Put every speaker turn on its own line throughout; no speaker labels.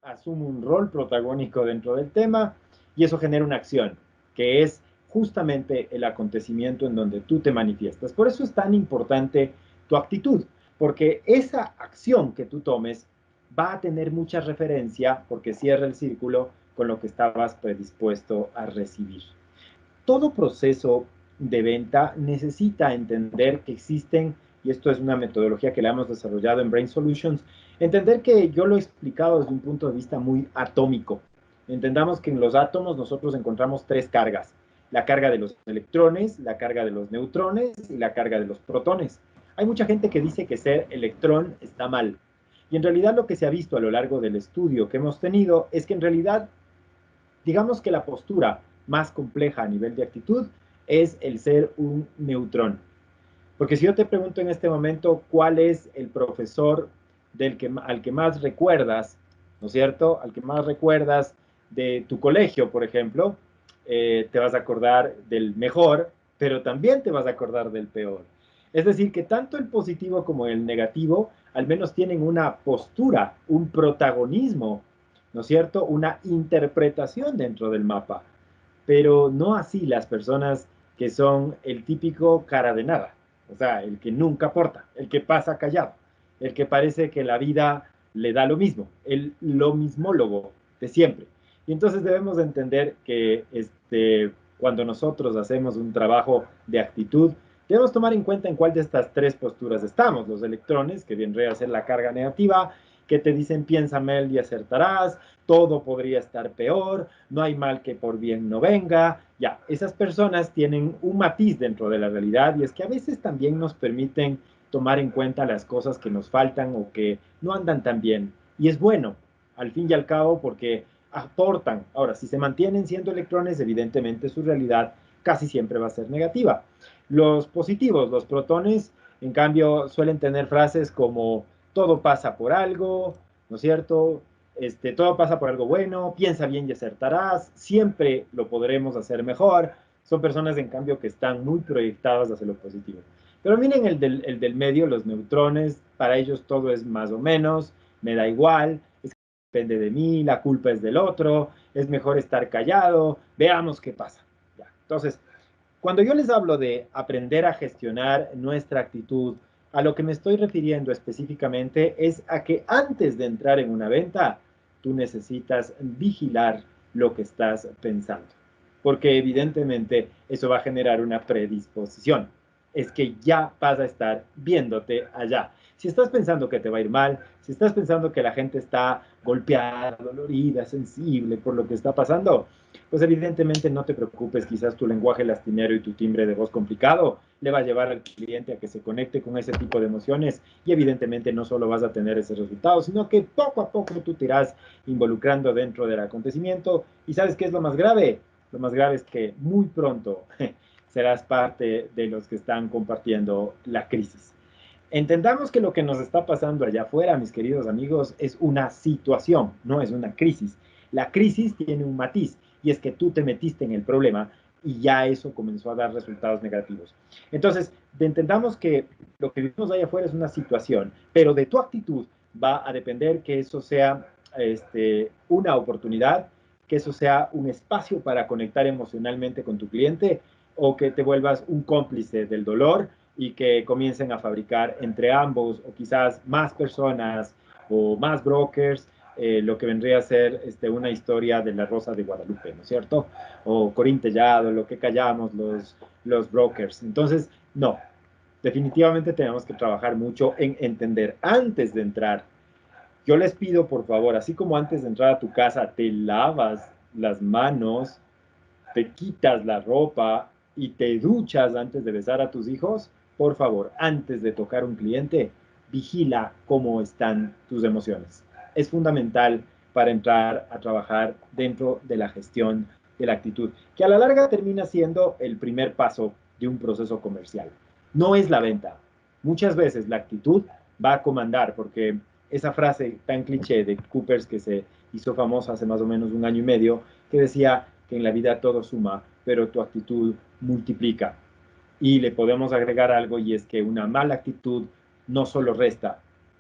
asume un rol protagónico dentro del tema y eso genera una acción, que es justamente el acontecimiento en donde tú te manifiestas. Por eso es tan importante tu actitud, porque esa acción que tú tomes va a tener mucha referencia, porque cierra el círculo con lo que estabas predispuesto a recibir. Todo proceso de venta necesita entender que existen, y esto es una metodología que la hemos desarrollado en Brain Solutions, entender que yo lo he explicado desde un punto de vista muy atómico. Entendamos que en los átomos nosotros encontramos tres cargas: la carga de los electrones, la carga de los neutrones y la carga de los protones. Hay mucha gente que dice que ser electrón está mal. Y en realidad lo que se ha visto a lo largo del estudio que hemos tenido es que en realidad, digamos que la postura más compleja a nivel de actitud es el ser un neutrón. Porque si yo te pregunto en este momento cuál es el profesor al que más recuerdas, ¿no es cierto? Al que más recuerdas de tu colegio, por ejemplo, te vas a acordar del mejor, pero también te vas a acordar del peor. Es decir, que tanto el positivo como el negativo al menos tienen una postura, un protagonismo, ¿no es cierto? Una interpretación dentro del mapa, pero no así las personas que son el típico cara de nada, o sea, el que nunca aporta, el que pasa callado, el que parece que la vida le da lo mismo, el lo mismólogo de siempre. Y entonces debemos entender que cuando nosotros hacemos un trabajo de actitud, debemos tomar en cuenta en cuál de estas tres posturas estamos. Los electrones, que vendría a ser la carga negativa, que te dicen piensa mal y acertarás, todo podría estar peor, no hay mal que por bien no venga. Ya, esas personas tienen un matiz dentro de la realidad y es que a veces también nos permiten tomar en cuenta las cosas que nos faltan o que no andan tan bien. Y es bueno, al fin y al cabo, porque aportan. Ahora, si se mantienen siendo electrones, evidentemente su realidad casi siempre va a ser negativa. Los positivos, los protones, en cambio, suelen tener frases como todo pasa por algo, ¿no es cierto? Todo pasa por algo bueno, piensa bien y acertarás, siempre lo podremos hacer mejor. Son personas, en cambio, que están muy proyectadas hacia lo positivo. Pero miren el del medio, los neutrones, para ellos todo es más o menos, me da igual, es que depende de mí, la culpa es del otro, es mejor estar callado, veamos qué pasa. Ya. Entonces, cuando yo les hablo de aprender a gestionar nuestra actitud, a lo que me estoy refiriendo específicamente es a que antes de entrar en una venta, tú necesitas vigilar lo que estás pensando, porque evidentemente eso va a generar una predisposición. Es que ya vas a estar viéndote allá. Si estás pensando que te va a ir mal, si estás pensando que la gente está golpeada, dolorida, sensible por lo que está pasando, pues evidentemente no te preocupes, quizás tu lenguaje lastimero y tu timbre de voz complicado le va a llevar al cliente a que se conecte con ese tipo de emociones y evidentemente no solo vas a tener ese resultado, sino que poco a poco tú te irás involucrando dentro del acontecimiento. ¿Y sabes qué es lo más grave? Lo más grave es que muy pronto serás parte de los que están compartiendo la crisis. Entendamos que lo que nos está pasando allá afuera, mis queridos amigos, es una situación, no es una crisis. La crisis tiene un matiz y es que tú te metiste en el problema y ya eso comenzó a dar resultados negativos. Entonces, entendamos que lo que vivimos allá afuera es una situación, pero de tu actitud va a depender que eso sea una oportunidad, que eso sea un espacio para conectar emocionalmente con tu cliente o que te vuelvas un cómplice del dolor y que comiencen a fabricar entre ambos o quizás más personas o más brokers lo que vendría a ser una historia de la Rosa de Guadalupe, ¿no es cierto? O Corín Tellado, lo que callamos los brokers. Entonces, no, definitivamente tenemos que trabajar mucho en entender antes de entrar. Yo les pido, por favor, así como antes de entrar a tu casa te lavas las manos, te quitas la ropa y te duchas antes de besar a tus hijos, por favor, antes de tocar un cliente, vigila cómo están tus emociones. Es fundamental para entrar a trabajar dentro de la gestión de la actitud, que a la larga termina siendo el primer paso de un proceso comercial. No es la venta. Muchas veces la actitud va a comandar, porque esa frase tan cliché de Coopers que se hizo famosa hace más o menos un año y medio, que decía que en la vida todo suma, pero tu actitud multiplica. Y le podemos agregar algo y es que una mala actitud no solo resta,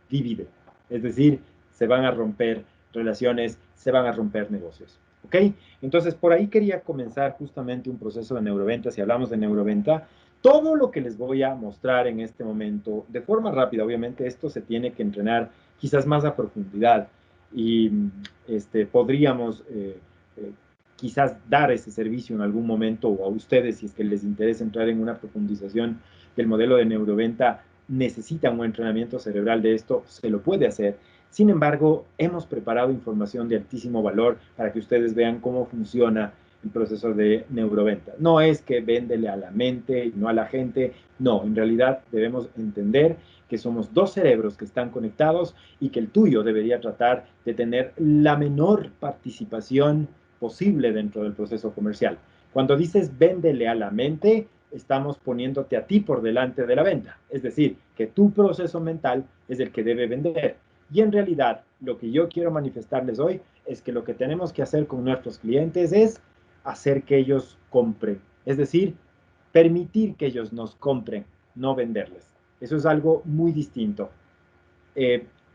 divide. Es decir, se van a romper relaciones, se van a romper negocios. ¿Ok? Entonces, por ahí quería comenzar justamente un proceso de neuroventa. Si hablamos de neuroventa, todo lo que les voy a mostrar en este momento, de forma rápida, obviamente, esto se tiene que entrenar quizás más a profundidad y podríamos eh, quizás dar ese servicio en algún momento o a ustedes, si es que les interesa entrar en una profundización del modelo de neuroventa, necesitan un entrenamiento cerebral de esto, se lo puede hacer. Sin embargo, hemos preparado información de altísimo valor para que ustedes vean cómo funciona el proceso de neuroventa. No es que véndele a la mente y no a la gente, no, en realidad debemos entender que somos dos cerebros que están conectados y que el tuyo debería tratar de tener la menor participación posible dentro del proceso comercial. Cuando dices véndele a la mente, estamos poniéndote a ti por delante de la venta. Es decir, que tu proceso mental es el que debe vender. Y en realidad, lo que yo quiero manifestarles hoy es que lo que tenemos que hacer con nuestros clientes es hacer que ellos compren. Es decir, permitir que ellos nos compren, no venderles. Eso es algo muy distinto.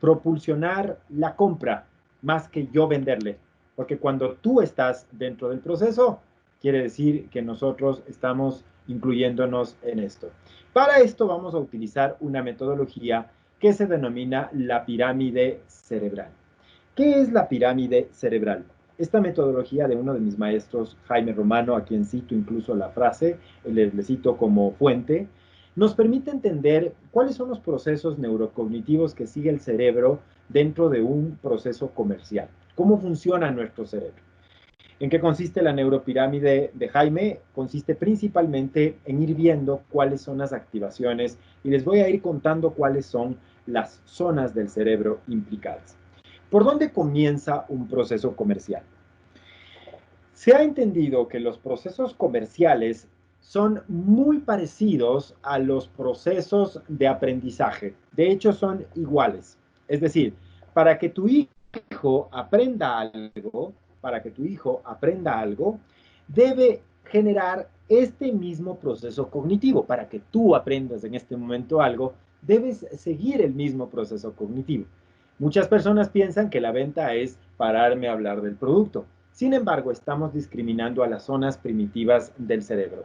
Propulsionar la compra más que yo venderle. Porque cuando tú estás dentro del proceso, quiere decir que nosotros estamos incluyéndonos en esto. Para esto vamos a utilizar una metodología que se denomina la pirámide cerebral. ¿Qué es la pirámide cerebral? Esta metodología de uno de mis maestros, Jaime Romano, a quien cito incluso la frase, le cito como fuente, nos permite entender cuáles son los procesos neurocognitivos que sigue el cerebro dentro de un proceso comercial. ¿Cómo funciona nuestro cerebro? ¿En qué consiste la neuropirámide de Jaime? Consiste principalmente en ir viendo cuáles son las activaciones y les voy a ir contando cuáles son las zonas del cerebro implicadas. ¿Por dónde comienza un proceso comercial? Se ha entendido que los procesos comerciales son muy parecidos a los procesos de aprendizaje. De hecho, son iguales. Es decir, para que tu hijo aprenda algo, para que tu hijo aprenda algo, debe generar este mismo proceso cognitivo. Para que tú aprendas en este momento algo, debes seguir el mismo proceso cognitivo. Muchas personas piensan que la venta es pararme a hablar del producto. Sin embargo, estamos discriminando a las zonas primitivas del cerebro.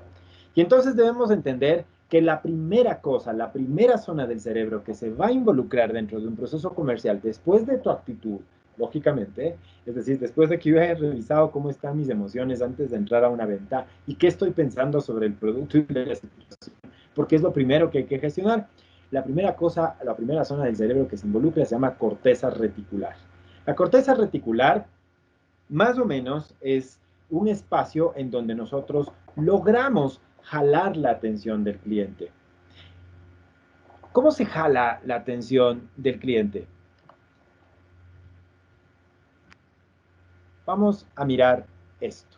Y entonces debemos entender que la primera cosa, la primera zona del cerebro que se va a involucrar dentro de un proceso comercial después de tu actitud, lógicamente, es decir, después de que yo haya revisado cómo están mis emociones antes de entrar a una venta y qué estoy pensando sobre el producto y la situación, porque es lo primero que hay que gestionar. La primera cosa, la primera zona del cerebro que se involucra se llama corteza reticular. La corteza reticular más o menos es un espacio en donde nosotros logramos jalar la atención del cliente. ¿Cómo se jala la atención del cliente? Vamos a mirar esto.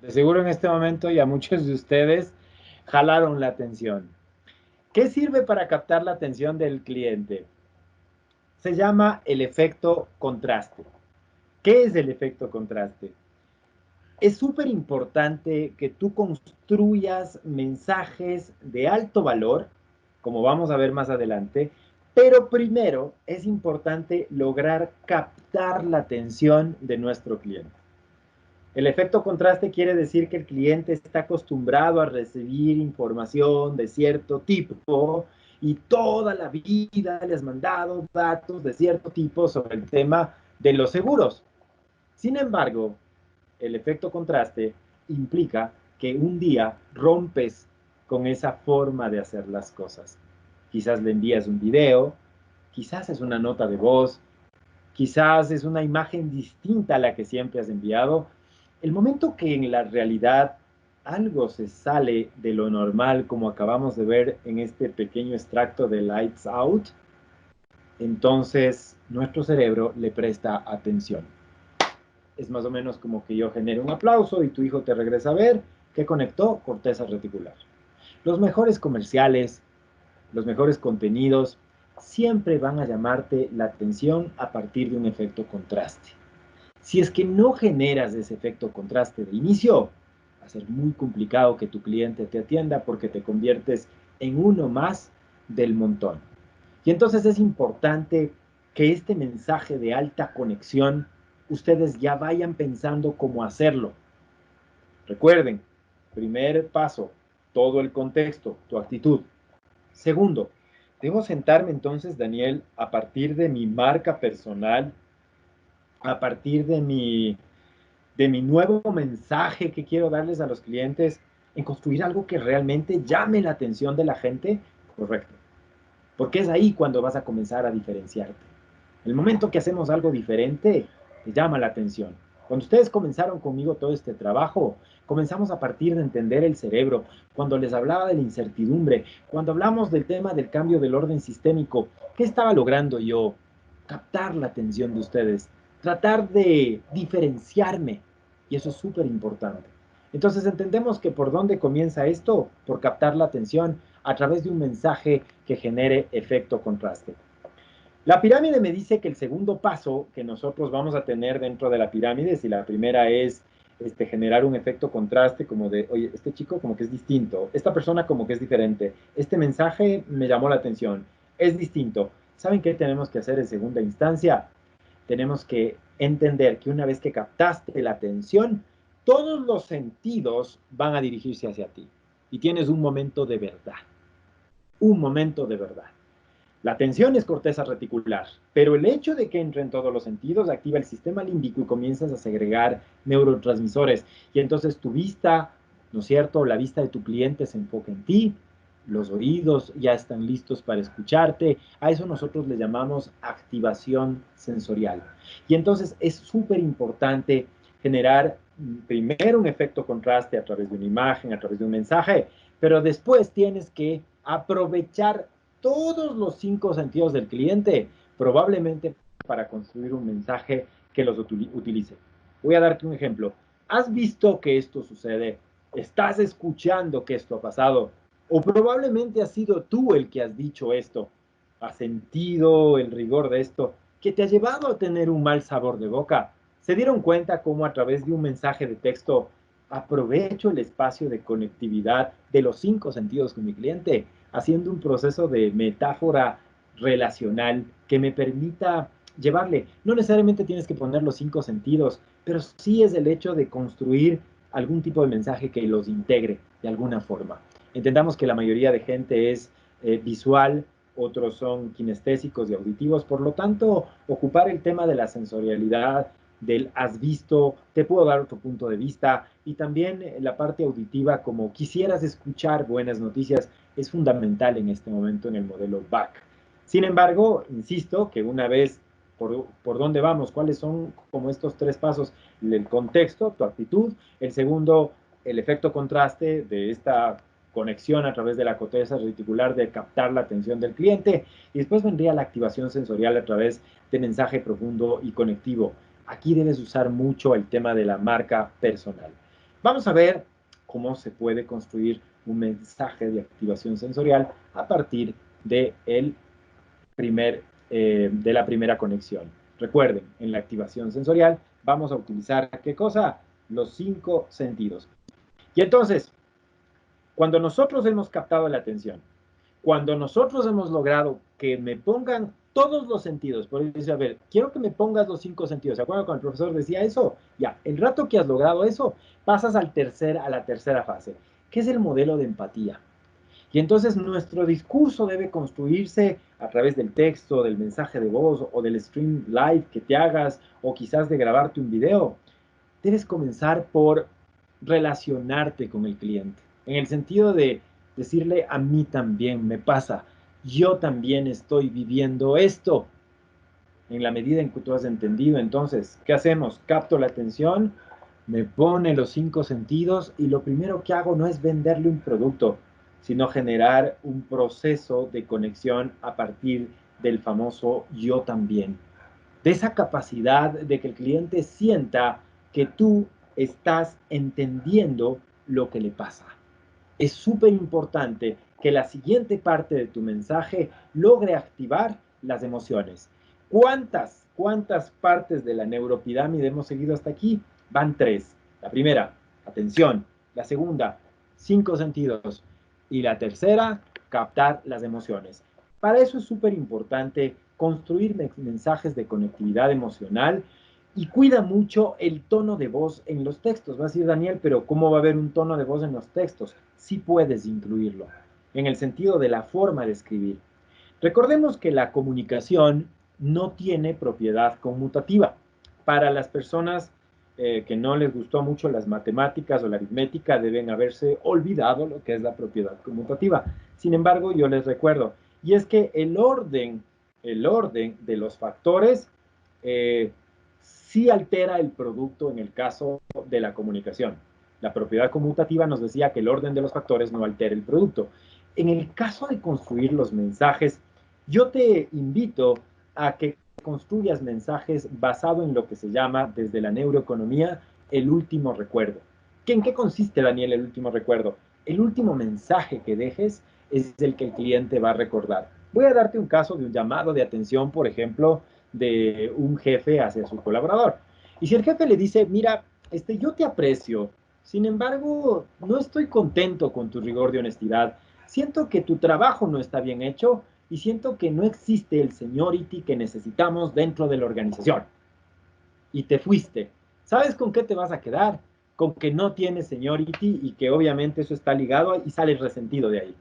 De seguro en este momento ya muchos de ustedes jalaron la atención. ¿Qué sirve para captar la atención del cliente? Se llama el efecto contraste. ¿Qué es el efecto contraste? Es súper importante que tú construyas mensajes de alto valor, como vamos a ver más adelante, pero primero es importante lograr captar la atención de nuestro cliente. El efecto contraste quiere decir que el cliente está acostumbrado a recibir información de cierto tipo y toda la vida le has mandado datos de cierto tipo sobre el tema de los seguros. Sin embargo, el efecto contraste implica que un día rompes con esa forma de hacer las cosas. Quizás le envías un video, quizás es una nota de voz, quizás es una imagen distinta a la que siempre has enviado. El momento que en la realidad algo se sale de lo normal, como acabamos de ver en este pequeño extracto de Lights Out, entonces nuestro cerebro le presta atención. Es más o menos como que yo genere un aplauso y tu hijo te regresa a ver. ¿Qué conectó? Corteza reticular. Los mejores comerciales, los mejores contenidos, siempre van a llamarte la atención a partir de un efecto contraste. Si es que no generas ese efecto contraste de inicio, va a ser muy complicado que tu cliente te atienda porque te conviertes en uno más del montón. Y entonces es importante que este mensaje de alta conexión, ustedes ya vayan pensando cómo hacerlo. Recuerden, primer paso, todo el contexto, tu actitud. Segundo, debo sentarme entonces, Daniel, a partir de mi marca personal, a partir de mi nuevo mensaje que quiero darles a los clientes, en construir algo que realmente llame la atención de la gente. Correcto. Porque es ahí cuando vas a comenzar a diferenciarte. El momento que hacemos algo diferente, te llama la atención. Cuando ustedes comenzaron conmigo todo este trabajo, comenzamos a partir de entender el cerebro. Cuando les hablaba de la incertidumbre, cuando hablamos del tema del cambio del orden sistémico, ¿qué estaba logrando yo? Captar la atención de ustedes, tratar de diferenciarme. Y eso es súper importante. Entonces entendemos que por dónde comienza esto, por captar la atención a través de un mensaje que genere efecto contraste. La pirámide me dice que el segundo paso que nosotros vamos a tener dentro de la pirámide, si la primera es generar un efecto contraste como de, oye, este chico como que es distinto, esta persona como que es diferente, este mensaje me llamó la atención, es distinto. ¿Saben qué tenemos que hacer en segunda instancia? Tenemos que entender que una vez que captaste la atención, todos los sentidos van a dirigirse hacia ti y tienes un momento de verdad, un momento de verdad. La atención es corteza reticular, pero el hecho de que entre en todos los sentidos activa el sistema límbico y comienzas a segregar neurotransmisores. Y entonces tu vista, ¿no es cierto? La vista de tu cliente se enfoca en ti, los oídos ya están listos para escucharte. A eso nosotros le llamamos activación sensorial. Y entonces es súper importante generar primero un efecto contraste a través de una imagen, a través de un mensaje, pero después tienes que aprovechar todos los 5 sentidos del cliente, probablemente para construir un mensaje que los utilice. Voy a darte un ejemplo. ¿Has visto que esto sucede? ¿Estás escuchando que esto ha pasado? O probablemente has sido tú el que has dicho esto. ¿Has sentido el rigor de esto que te ha llevado a tener un mal sabor de boca? ¿Se dieron cuenta cómo a través de un mensaje de texto aprovecho el espacio de conectividad de los 5 sentidos con mi cliente, haciendo un proceso de metáfora relacional que me permita llevarle? No necesariamente tienes que poner los 5 sentidos, pero sí es el hecho de construir algún tipo de mensaje que los integre de alguna forma. Entendamos que la mayoría de gente es visual, otros son kinestésicos y auditivos, por lo tanto, ocupar el tema de la sensorialidad, del has visto, te puedo dar otro punto de vista, y también la parte auditiva, como quisieras escuchar buenas noticias, es fundamental en este momento en el modelo BAC. Sin embargo, insisto que una vez por dónde vamos, cuáles son como estos 3 pasos: el contexto, tu actitud; el segundo, el efecto contraste de esta conexión a través de la corteza reticular, de captar la atención del cliente; y después vendría la activación sensorial a través de mensaje profundo y conectivo. Aquí debes usar mucho el tema de la marca personal. Vamos a ver cómo se puede construir un mensaje de activación sensorial a partir de de la primera conexión. Recuerden, en la activación sensorial vamos a utilizar, ¿qué cosa? Los 5 sentidos. Y entonces, cuando nosotros hemos captado la atención, cuando nosotros hemos logrado que me pongan todos los sentidos, por eso, a ver, quiero que me pongas los 5 sentidos. ¿Se acuerdan cuando el profesor decía eso? Ya, el rato que has logrado eso, pasas a la tercera fase, que es el modelo de empatía. Y entonces nuestro discurso debe construirse a través del texto, del mensaje de voz o del stream live que te hagas, o quizás de grabarte un video. Debes comenzar por relacionarte con el cliente, en el sentido de decirle: a mí también me pasa, yo también estoy viviendo esto. En la medida en que tú has entendido, entonces, ¿qué hacemos? Capto la atención, me pone los 5 sentidos, y lo primero que hago no es venderle un producto, sino generar un proceso de conexión a partir del famoso yo también, de esa capacidad de que el cliente sienta que tú estás entendiendo lo que le pasa. Es súper importante que la siguiente parte de tu mensaje logre activar las emociones. ¿Cuántas partes de la neuropirámide hemos seguido hasta aquí? Van 3. La primera, atención. La segunda, 5 sentidos. Y la tercera, captar las emociones. Para eso es súper importante construir mensajes de conectividad emocional y cuida mucho el tono de voz en los textos. Va a decir Daniel, pero ¿cómo va a haber un tono de voz en los textos? Sí puedes incluirlo, en el sentido de la forma de escribir. Recordemos que la comunicación no tiene propiedad conmutativa. Para las personas que no les gustó mucho las matemáticas o la aritmética, deben haberse olvidado lo que es la propiedad conmutativa. Sin embargo, yo les recuerdo, y es que el orden de los factores sí altera el producto en el caso de la comunicación. La propiedad conmutativa nos decía que el orden de los factores no altera el producto. En el caso de construir los mensajes, yo te invito a que construyas mensajes basado en lo que se llama desde la neuroeconomía el último recuerdo. ¿En qué consiste, Daniel, el último recuerdo? El último mensaje que dejes es el que el cliente va a recordar. Voy a darte un caso de un llamado de atención, por ejemplo, de un jefe hacia su colaborador. Y si el jefe le dice, mira, yo te aprecio, sin embargo, no estoy contento con tu rigor de honestidad, siento que tu trabajo no está bien hecho y siento que no existe el seniority que necesitamos dentro de la organización. Y te fuiste. ¿Sabes con qué te vas a quedar? Con que no tienes seniority y que obviamente eso está ligado y sales resentido de ahí.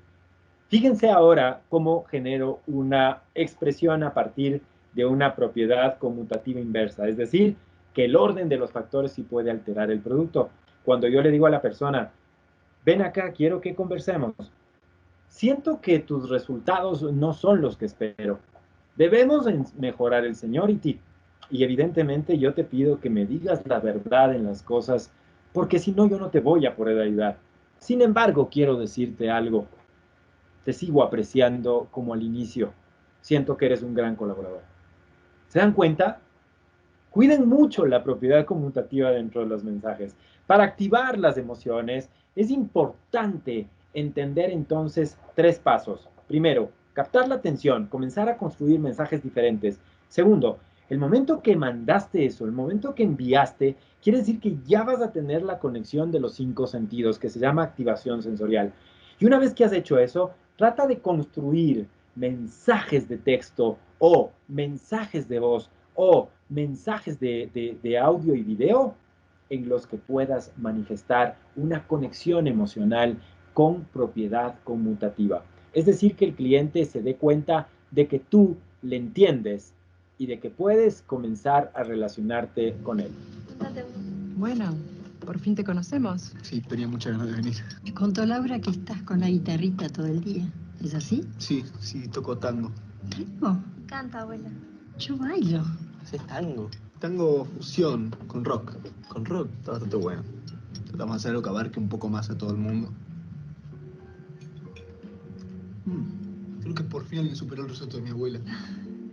Fíjense ahora cómo genero una expresión a partir de una propiedad conmutativa inversa, es decir, que el orden de los factores sí puede alterar el producto. Cuando yo le digo a la persona, ven acá, quiero que conversemos, siento que tus resultados no son los que espero. Debemos mejorar el seniority y evidentemente yo te pido que me digas la verdad en las cosas, porque si no yo no te voy a poder ayudar. Sin embargo, quiero decirte algo. Te sigo apreciando como al inicio. Siento que eres un gran colaborador. ¿Se dan cuenta? Cuiden mucho la propiedad conmutativa dentro de los mensajes. Para activar las emociones es importante entender entonces 3 pasos. Primero, captar la atención, comenzar a construir mensajes diferentes. Segundo, el momento que mandaste eso, el momento que enviaste, quiere decir que ya vas a tener la conexión de los 5 sentidos, que se llama activación sensorial. Y una vez que has hecho eso, trata de construir mensajes de texto o mensajes de voz o mensajes de audio y video en los que puedas manifestar una conexión emocional con propiedad conmutativa. Es decir, que el cliente se dé cuenta de que tú le entiendes y de que puedes comenzar a relacionarte con él.
Bueno, por fin te conocemos.
Sí, tenía muchas ganas de venir.
Me contó Laura que estás con la guitarrita todo el día. ¿Es así?
Sí, toco tango.
¿Tango?
Canta, abuela.
Yo bailo.
¿Haces tango?
Tango fusión con rock. Con rock está bastante bueno. Tratamos de hacer algo que abarque un poco más a todo el mundo. Creo que por fin alguien superó el retrato de mi abuela.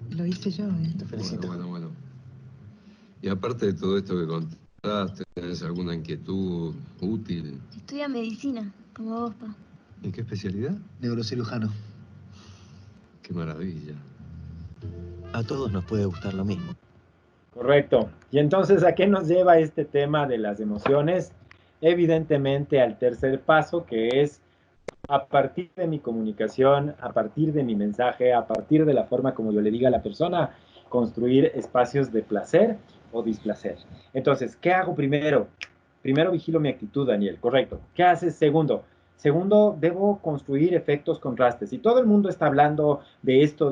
Lo hice yo, ¿eh?
Te felicito.
Bueno. Y aparte de todo esto que contaste, ¿tenés alguna inquietud útil?
Estudia medicina, como vos, pa.
¿En qué especialidad?
Neurocirujano.
Qué maravilla.
A todos nos puede gustar lo mismo.
Correcto. Y entonces, ¿a qué nos lleva este tema de las emociones? Evidentemente al tercer paso, que es a partir de mi comunicación, a partir de mi mensaje, a partir de la forma como yo le diga a la persona, construir espacios de placer o displacer. Entonces, ¿qué hago primero? Primero vigilo mi actitud, Daniel, correcto. ¿Qué haces segundo? Segundo, debo construir efectos contrastes. Si todo el mundo está hablando de esto,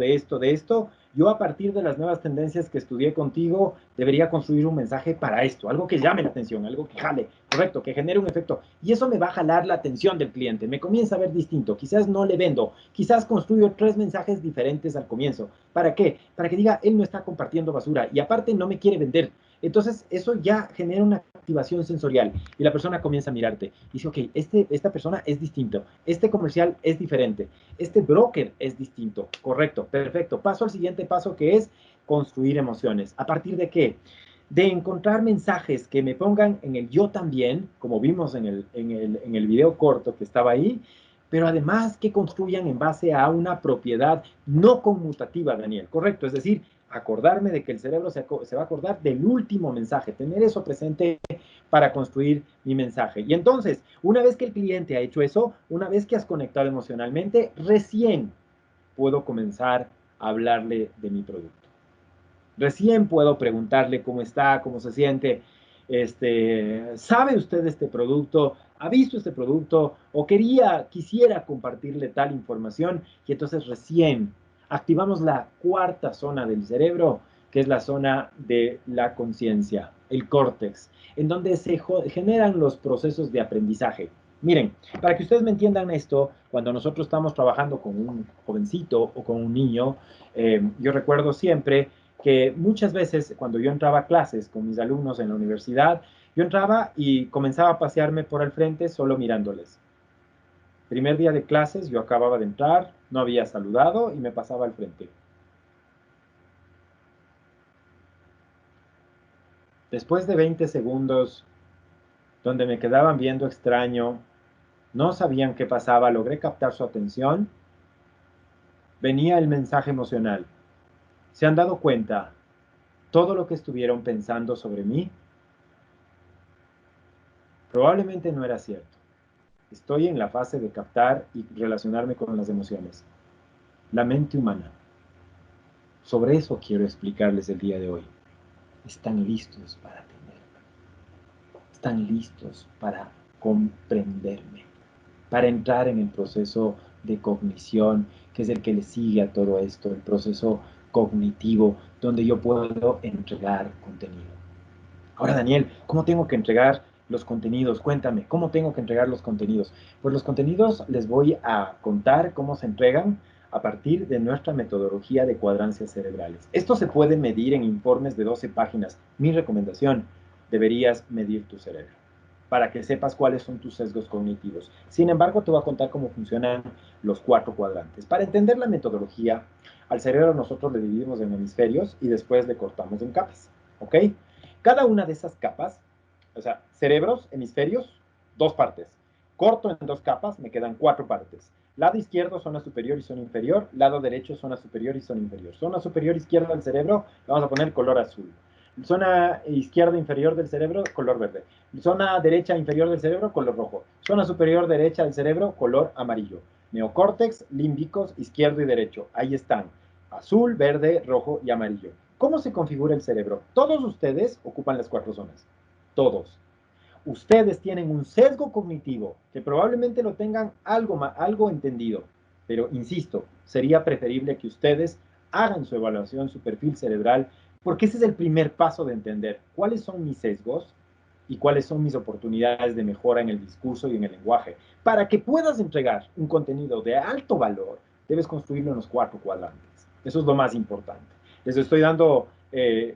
yo a partir de las nuevas tendencias que estudié contigo, debería construir un mensaje para esto, algo que llame la atención, algo que jale, correcto, que genere un efecto. Y eso me va a jalar la atención del cliente, me comienza a ver distinto, quizás no le vendo, quizás construyo 3 mensajes diferentes al comienzo. ¿Para qué? Para que diga, él no está compartiendo basura y aparte no me quiere vender. Entonces, eso ya genera una activación sensorial y la persona comienza a mirarte. Y dice, ok, esta persona es distinto, este comercial es diferente, este broker es distinto. Correcto, perfecto. Paso al siguiente paso, que es construir emociones. ¿A partir de qué? De encontrar mensajes que me pongan en el yo también, como vimos en el video corto que estaba ahí, pero además que construyan en base a una propiedad no conmutativa, Daniel. Correcto, es decir, acordarme de que el cerebro se va a acordar del último mensaje, tener eso presente para construir mi mensaje. Y entonces, una vez que el cliente ha hecho eso, una vez que has conectado emocionalmente, recién puedo comenzar a hablarle de mi producto. Recién puedo preguntarle cómo está, cómo se siente, ¿sabe usted de este producto? ¿Ha visto este producto? ¿O quisiera compartirle tal información? Y entonces recién activamos la cuarta zona del cerebro, que es la zona de la conciencia, el córtex, en donde se generan los procesos de aprendizaje. Miren, para que ustedes me entiendan esto, cuando nosotros estamos trabajando con un jovencito o con un niño, yo recuerdo siempre que muchas veces cuando yo entraba a clases con mis alumnos en la universidad, yo entraba y comenzaba a pasearme por el frente solo mirándoles. Primer día de clases, yo acababa de entrar, no había saludado y me pasaba al frente. Después de 20 segundos, donde me quedaban viendo extraño, no sabían qué pasaba, logré captar su atención, venía el mensaje emocional. ¿Se han dado cuenta todo lo que estuvieron pensando sobre mí? Probablemente no era cierto. Estoy en la fase de captar y relacionarme con las emociones. La mente humana. Sobre eso quiero explicarles el día de hoy. Están listos para atenderme. Están listos para comprenderme. Para entrar en el proceso de cognición, que es el que le sigue a todo esto, el proceso cognitivo, donde yo puedo entregar contenido. Ahora, Daniel, ¿cómo tengo que entregar los contenidos? Cuéntame, ¿cómo tengo que entregar los contenidos? Pues los contenidos les voy a contar cómo se entregan a partir de nuestra metodología de cuadrancias cerebrales. Esto se puede medir en informes de 12 páginas. Mi recomendación, deberías medir tu cerebro para que sepas cuáles son tus sesgos cognitivos. Sin embargo, te voy a contar cómo funcionan los 4 cuadrantes. Para entender la metodología, al cerebro nosotros le dividimos en hemisferios y después le cortamos en capas, ¿ok? Cada una de esas capas, o sea, cerebros, hemisferios, 2 partes. Corto en 2 capas, me quedan 4 partes. Lado izquierdo, zona superior y zona inferior. Lado derecho, zona superior y zona inferior. Zona superior izquierda del cerebro, le vamos a poner color azul. Zona izquierda inferior del cerebro, color verde. Zona derecha inferior del cerebro, color rojo. Zona superior derecha del cerebro, color amarillo. Neocórtex, límbicos, izquierdo y derecho. Ahí están. Azul, verde, rojo y amarillo. ¿Cómo se configura el cerebro? Todos ustedes ocupan las 4 zonas. Todos. Ustedes tienen un sesgo cognitivo que probablemente lo tengan algo entendido. Pero, insisto, sería preferible que ustedes hagan su evaluación, su perfil cerebral, porque ese es el primer paso de entender cuáles son mis sesgos y cuáles son mis oportunidades de mejora en el discurso y en el lenguaje. Para que puedas entregar un contenido de alto valor, debes construirlo en los 4 cuadrantes. Eso es lo más importante. Les estoy dando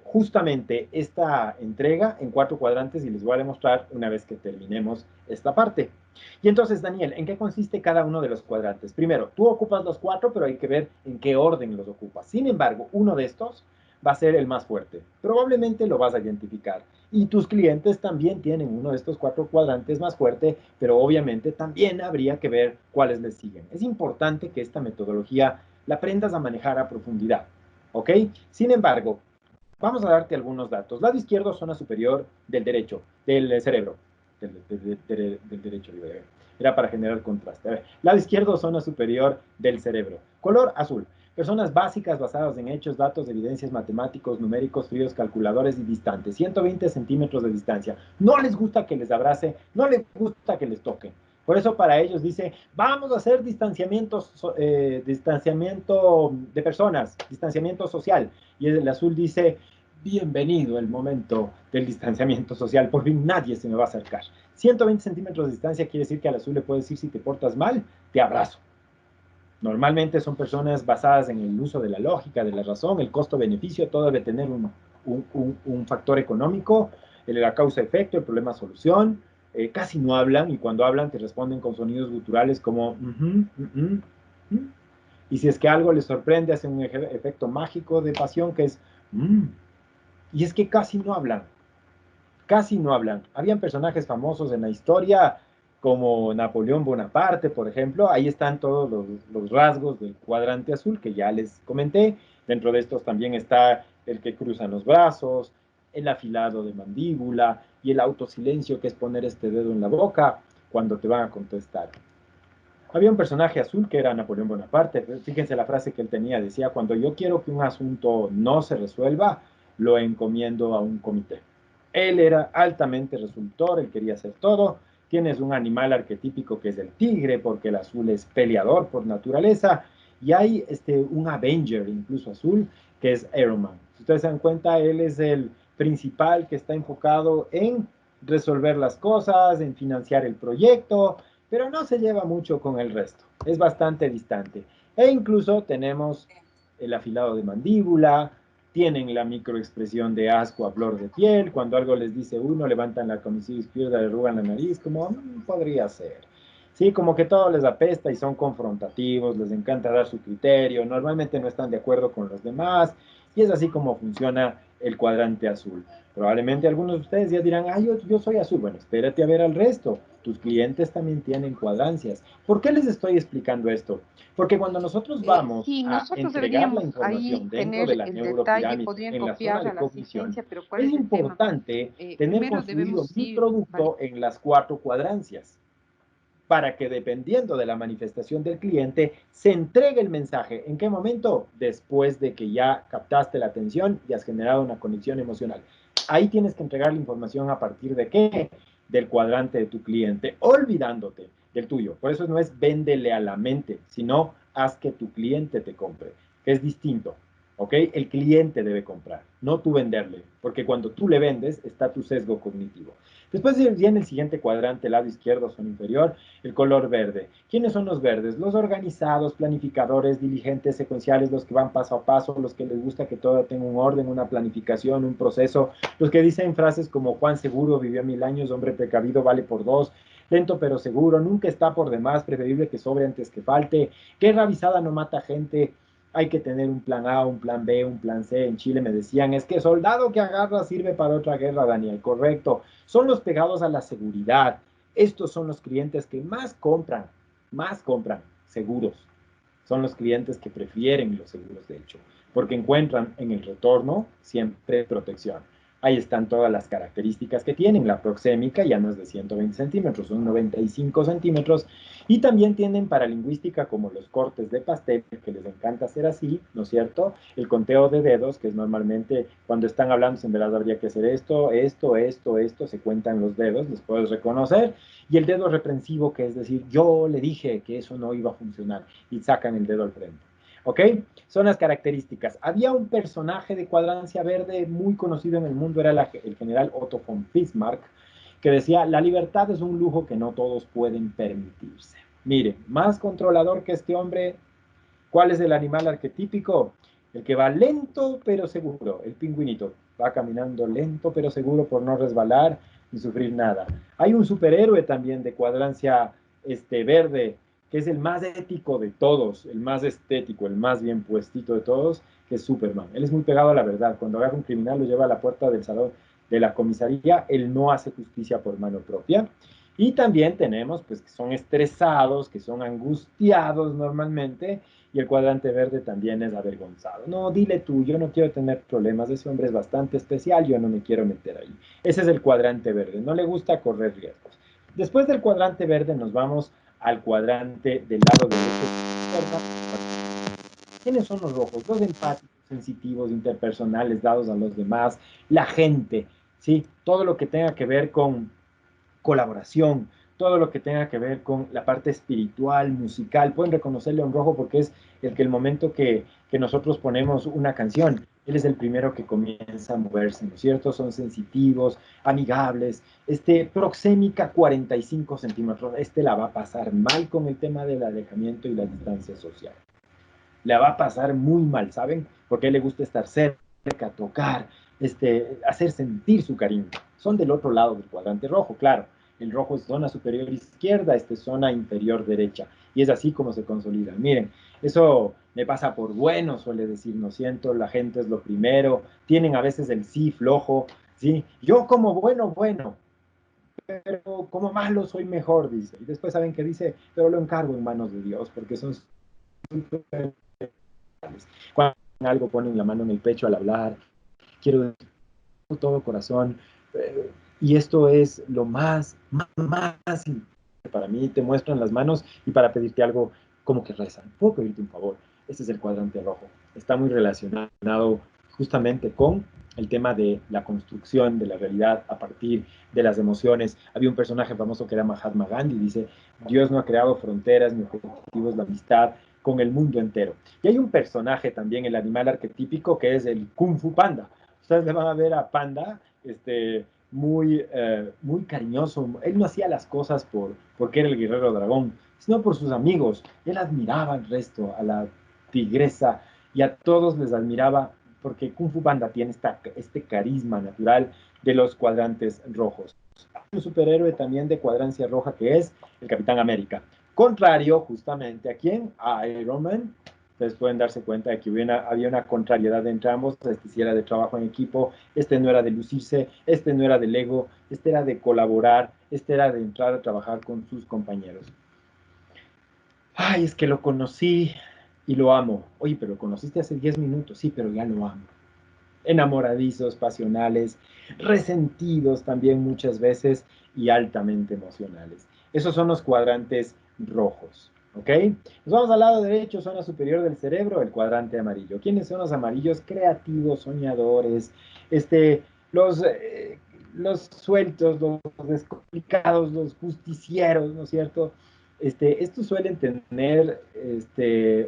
justamente esta entrega en 4 cuadrantes y les voy a demostrar una vez que terminemos esta parte. Y entonces, Daniel, ¿en qué consiste cada uno de los cuadrantes? Primero, tú ocupas los 4, pero hay que ver en qué orden los ocupas. Sin embargo, uno de estos va a ser el más fuerte. Probablemente lo vas a identificar. Y tus clientes también tienen uno de estos 4 cuadrantes más fuerte, pero obviamente también habría que ver cuáles les siguen. Es importante que esta metodología la aprendas a manejar a profundidad, ¿ok? Sin embargo, vamos a darte algunos datos. Lado izquierdo, zona superior del derecho, del cerebro. Del derecho, era para generar contraste. A ver, lado izquierdo, zona superior del cerebro. Color azul. Personas básicas basadas en hechos, datos, evidencias, matemáticos, numéricos, fríos, calculadores y distantes. 120 centímetros de distancia. No les gusta que les abrace, no les gusta que les toquen. Por eso para ellos dice, vamos a hacer distanciamiento de personas, distanciamiento social. Y el azul dice, bienvenido el momento del distanciamiento social, por fin nadie se me va a acercar. 120 centímetros de distancia quiere decir que al azul le puede decir, si te portas mal, te abrazo. Normalmente son personas basadas en el uso de la lógica, de la razón, el costo-beneficio, todo debe tener un factor económico, la causa-efecto, el problema-solución. Casi no hablan y cuando hablan te responden con sonidos guturales como y si es que algo les sorprende, hacen un efecto mágico de pasión que es y es que casi no hablan. Casi no hablan. Habían personajes famosos en la historia, como Napoleón Bonaparte, por ejemplo. Ahí están todos los rasgos del cuadrante azul que ya les comenté. Dentro de estos también está el que cruzan los brazos, el afilado de mandíbula y el autosilencio, que es poner este dedo en la boca cuando te van a contestar. Había un personaje azul que era Napoleón Bonaparte. Fíjense la frase que él tenía. Decía, cuando yo quiero que un asunto no se resuelva, lo encomiendo a un comité. Él era altamente resultor, él quería hacer todo. Tienes un animal arquetípico que es el tigre, porque el azul es peleador por naturaleza. Y hay un Avenger, incluso azul, que es Iron Man. Si ustedes se dan cuenta, él es el principal que está enfocado en resolver las cosas, en financiar el proyecto, pero no se lleva mucho con el resto. Es bastante distante. E incluso tenemos el afilado de mandíbula, tienen la microexpresión de asco a flor de piel, cuando algo les dice uno, levantan la camiseta izquierda, le arrugan la nariz, como podría ser. Sí, como que todo les apesta y son confrontativos, les encanta dar su criterio, normalmente no están de acuerdo con los demás, y es así como funciona el cuadrante azul. Probablemente algunos de ustedes ya dirán, yo soy azul. Bueno, espérate a ver al resto. Tus clientes también tienen cuadrancias. ¿Por qué les estoy explicando esto? Porque cuando nosotros vamos
Sí,
a
nosotros
entregar la
deberíamos ahí
información dentro de
tener
la
el detalle,
neuropirámide
podrían
en la zona
copiar
de
a la
cognición,
asistencia, pero ¿cuál
es
es el tema?
importante tener
Primero
construido
debemos
mi
ir,
producto en las 4 cuadrancias para que dependiendo de la manifestación del cliente, se entregue el mensaje. ¿En qué momento? Después de que ya captaste la atención y has generado una conexión emocional. Ahí tienes que entregar la información a partir de qué? Del cuadrante de tu cliente, olvidándote del tuyo. Por eso no es véndele a la mente, sino haz que tu cliente te compre, que es distinto. ¿Ok? El cliente debe comprar, no tú venderle, porque cuando tú le vendes está tu sesgo cognitivo. Después viene el siguiente cuadrante, lado izquierdo, zona inferior, el color verde. ¿Quiénes son los verdes? Los organizados, planificadores, diligentes, secuenciales, los que van paso a paso, los que les gusta que todo tenga un orden, una planificación, un proceso, los que dicen frases como Juan Seguro vivió 1000 años, hombre precavido vale por 2, lento pero seguro, nunca está por demás, preferible que sobre antes que falte, guerra avisada no mata gente, hay que tener un plan A, un plan B, un plan C. En Chile me decían, es que soldado que agarra sirve para otra guerra, Daniel. Correcto. Son los pegados a la seguridad. Estos son los clientes que más compran seguros. Son los clientes que prefieren los seguros, de hecho, porque encuentran en el retorno siempre protección. Ahí están todas las características que tienen. La proxémica ya no es de 120 centímetros, son 95 centímetros. Y también tienen paralingüística como los cortes de pastel, que les encanta hacer así, ¿no es cierto? El conteo de dedos, que es normalmente cuando están hablando, en verdad habría que hacer esto, se cuentan los dedos, les puedes reconocer. Y el dedo reprensivo, que es decir, yo le dije que eso no iba a funcionar, y sacan el dedo al frente. ¿Ok? Son las características. Había un personaje de cuadrancia verde muy conocido en el mundo, era el general Otto von Bismarck, que decía, la libertad es un lujo que no todos pueden permitirse. Mire, más controlador que este hombre, ¿cuál es el animal arquetípico? El que va lento pero seguro, el pingüinito. Va caminando lento pero seguro por no resbalar ni sufrir nada. Hay un superhéroe también de cuadrancia verde, que es el más ético de todos, el más estético, el más bien puestito de todos, que es Superman. Él es muy pegado a la verdad. Cuando agarra un criminal, lo lleva a la puerta del salón de la comisaría, él no hace justicia por mano propia. Y también tenemos, pues, que son estresados, que son angustiados normalmente, y el cuadrante verde también es avergonzado. No, dile tú, yo no quiero tener problemas, ese hombre es bastante especial, yo no me quiero meter ahí. Ese es el cuadrante verde, no le gusta correr riesgos. Después del cuadrante verde nos vamos al cuadrante del lado derecho. ¿Quiénes son los rojos? Los empáticos, sensitivos, interpersonales, dados a los demás, la gente, ¿sí? Todo lo que tenga que ver con colaboración, todo lo que tenga que ver con la parte espiritual, musical. Pueden reconocerle a un rojo porque es el momento que nosotros ponemos una canción, él es el primero que comienza a moverse, ¿no es cierto? Son sensitivos, amigables, proxémica 45 centímetros, la va a pasar mal con el tema del alejamiento y la distancia social. La va a pasar muy mal, ¿saben? Porque a él le gusta estar cerca, tocar, hacer sentir su cariño. Son del otro lado del cuadrante rojo, claro. El rojo es zona superior izquierda, este es zona inferior derecha. Y es así como se consolida. Miren, eso me pasa por bueno, suele decir, no siento, la gente es lo primero. Tienen a veces el sí flojo, ¿sí? Yo como bueno, bueno, pero como malo soy mejor, dice. Y después saben que dice, pero lo encargo en manos de Dios, porque son súper... Cuando algo ponen la mano en el pecho al hablar, quiero decir todo corazón, y esto es lo más importante para mí, te muestran las manos y para pedirte algo como que rezan, puedo pedirte un favor, este es el cuadrante rojo, está muy relacionado justamente con el tema de la construcción de la realidad a partir de las emociones. Había un personaje famoso que era Mahatma Gandhi, dice, Dios no ha creado fronteras, mi objetivo es la amistad con el mundo entero. Y hay un personaje también, el animal arquetípico, que es el Kung Fu Panda. Ustedes le van a ver a Panda, muy cariñoso. Él no hacía las cosas porque era el guerrero dragón, sino por sus amigos. Él admiraba al resto, a la tigresa, y a todos les admiraba porque Kung Fu Panda tiene este carisma natural de los cuadrantes rojos. Hay un superhéroe también de cuadrancia roja que es el Capitán América. Contrario justamente a quién? A Iron Man. Ustedes pueden darse cuenta de que había una contrariedad entre ambos. Este sí era de trabajo en equipo, este no era de lucirse, este no era del ego, este era de colaborar, este era de entrar a trabajar con sus compañeros. Ay, es que lo conocí y lo amo. Oye, pero lo conociste hace 10 minutos. Sí, pero ya lo amo. Enamoradizos, pasionales, resentidos también muchas veces y altamente emocionales. Esos son los cuadrantes rojos, ¿ok? Nos vamos al lado derecho, zona superior del cerebro, el cuadrante amarillo. ¿Quiénes son los amarillos? Creativos, soñadores, los, eh, los sueltos, los descomplicados, los justicieros, ¿no es cierto? Estos suelen tener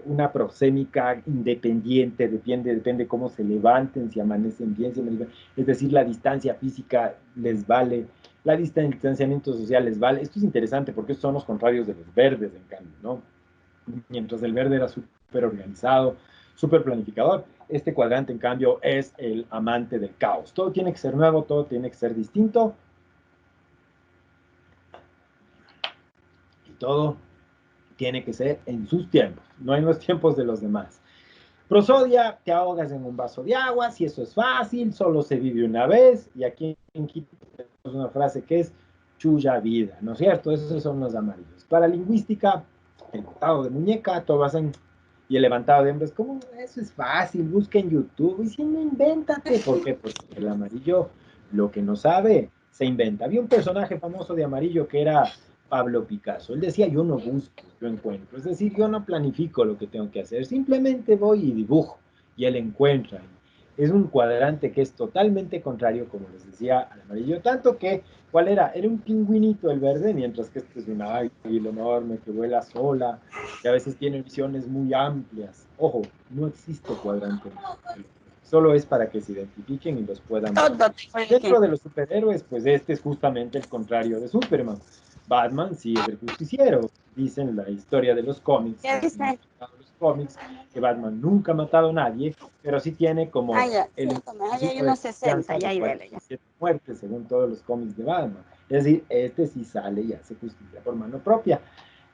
una proxémica independiente, depende cómo se levanten, si amanecen bien, es decir, la distancia física les vale, el distanciamiento social les vale. Esto es interesante porque son los contrarios de los verdes, en cambio, ¿no? Mientras el verde era súper organizado, súper planificador, este cuadrante, en cambio, es el amante del caos. Todo tiene que ser nuevo, todo tiene que ser distinto, y todo tiene que ser en sus tiempos, no en los tiempos de los demás. Prosodia, te ahogas en un vaso de agua, si eso es fácil, solo se vive una vez, y aquí en Quito tenemos una frase que es chulla vida, ¿no es cierto? Esos son los amarillos. Para lingüística, el botado de muñeca, todo hacen, y el levantado de hombres, como eso es fácil, busca en YouTube, y si no, invéntate. ¿Por qué? Porque el amarillo, lo que no sabe, se inventa. Había un personaje famoso de amarillo que era Pablo Picasso. Él decía, yo no busco, yo encuentro. Es decir, yo no planifico lo que tengo que hacer, simplemente voy y dibujo y él encuentra. Es un cuadrante que es totalmente contrario, como les decía, al amarillo, tanto que, ¿cuál era? Era un pingüinito el verde, mientras que este es un águila enorme que vuela sola, que a veces tiene visiones muy amplias. Ojo, no existe cuadrante. Solo es para que se identifiquen y los puedan ver. Dentro de los superhéroes, pues este es justamente el contrario de Superman. Batman sí es el justiciero. Dicen la historia de los cómics, que Batman nunca ha matado a nadie, pero sí tiene como el
hay unos 60, ya hay de
47 muertes según todos los cómics de Batman. Es decir, este sí sale y hace justicia por mano propia.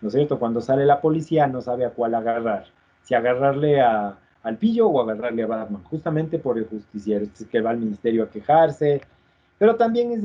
¿No es cierto? Cuando sale la policía no sabe a cuál agarrar. Si agarrarle al pillo o agarrarle a Batman, justamente por el justiciero. Este es que va al ministerio a quejarse, pero también es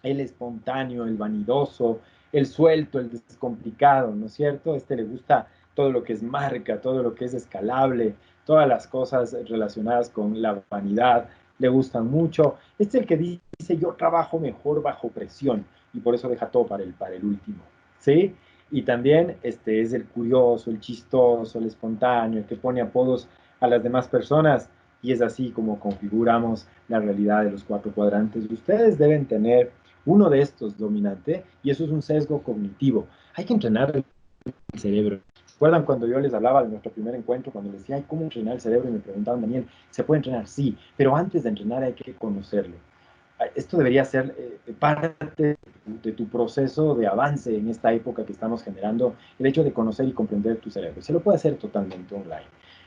el espontáneo, el vanidoso, el suelto, el descomplicado, ¿no es cierto? Le gusta todo lo que es marca, todo lo que es escalable, todas las cosas relacionadas con la vanidad, le gustan mucho. Este es el que dice, yo trabajo mejor bajo presión, y por eso deja todo para el último, ¿sí? Y también este es el curioso, el chistoso, el espontáneo, el que pone apodos a las demás personas, y es así como configuramos la realidad de los cuatro cuadrantes. Ustedes deben tener uno de estos dominante, y eso es un sesgo cognitivo. Hay que entrenar el cerebro. ¿Recuerdan cuando yo les hablaba de nuestro primer encuentro, cuando les decía, ¿cómo entrenar el cerebro? Y me preguntaban, Daniel, ¿se puede entrenar? Sí, pero antes de entrenar hay que conocerlo. Esto debería ser parte de tu proceso de avance en esta época que estamos generando, el hecho de conocer y comprender tu cerebro. Se lo puede hacer totalmente online.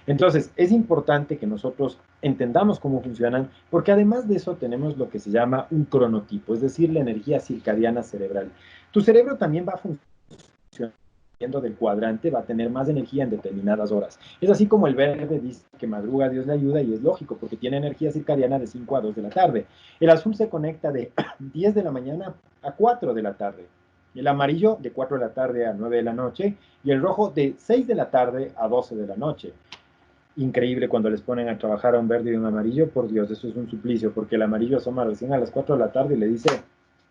Entonces, es importante que nosotros entendamos cómo funcionan, porque además de eso tenemos lo que se llama un cronotipo, es decir, la energía circadiana cerebral. Tu cerebro también va a funcionar del cuadrante, va a tener más energía en determinadas horas. Es así como el verde dice que madruga, Dios le ayuda, y es lógico, porque tiene energía circadiana de 5 a 2 de la tarde. El azul se conecta de 10 de la mañana a 4 de la tarde. El amarillo de 4 de la tarde a 9 de la noche, y el rojo de 6 de la tarde a 12 de la noche. Increíble cuando les ponen a trabajar a un verde y un amarillo, por Dios, eso es un suplicio, porque el amarillo asoma recién a las 4 de la tarde y le dice,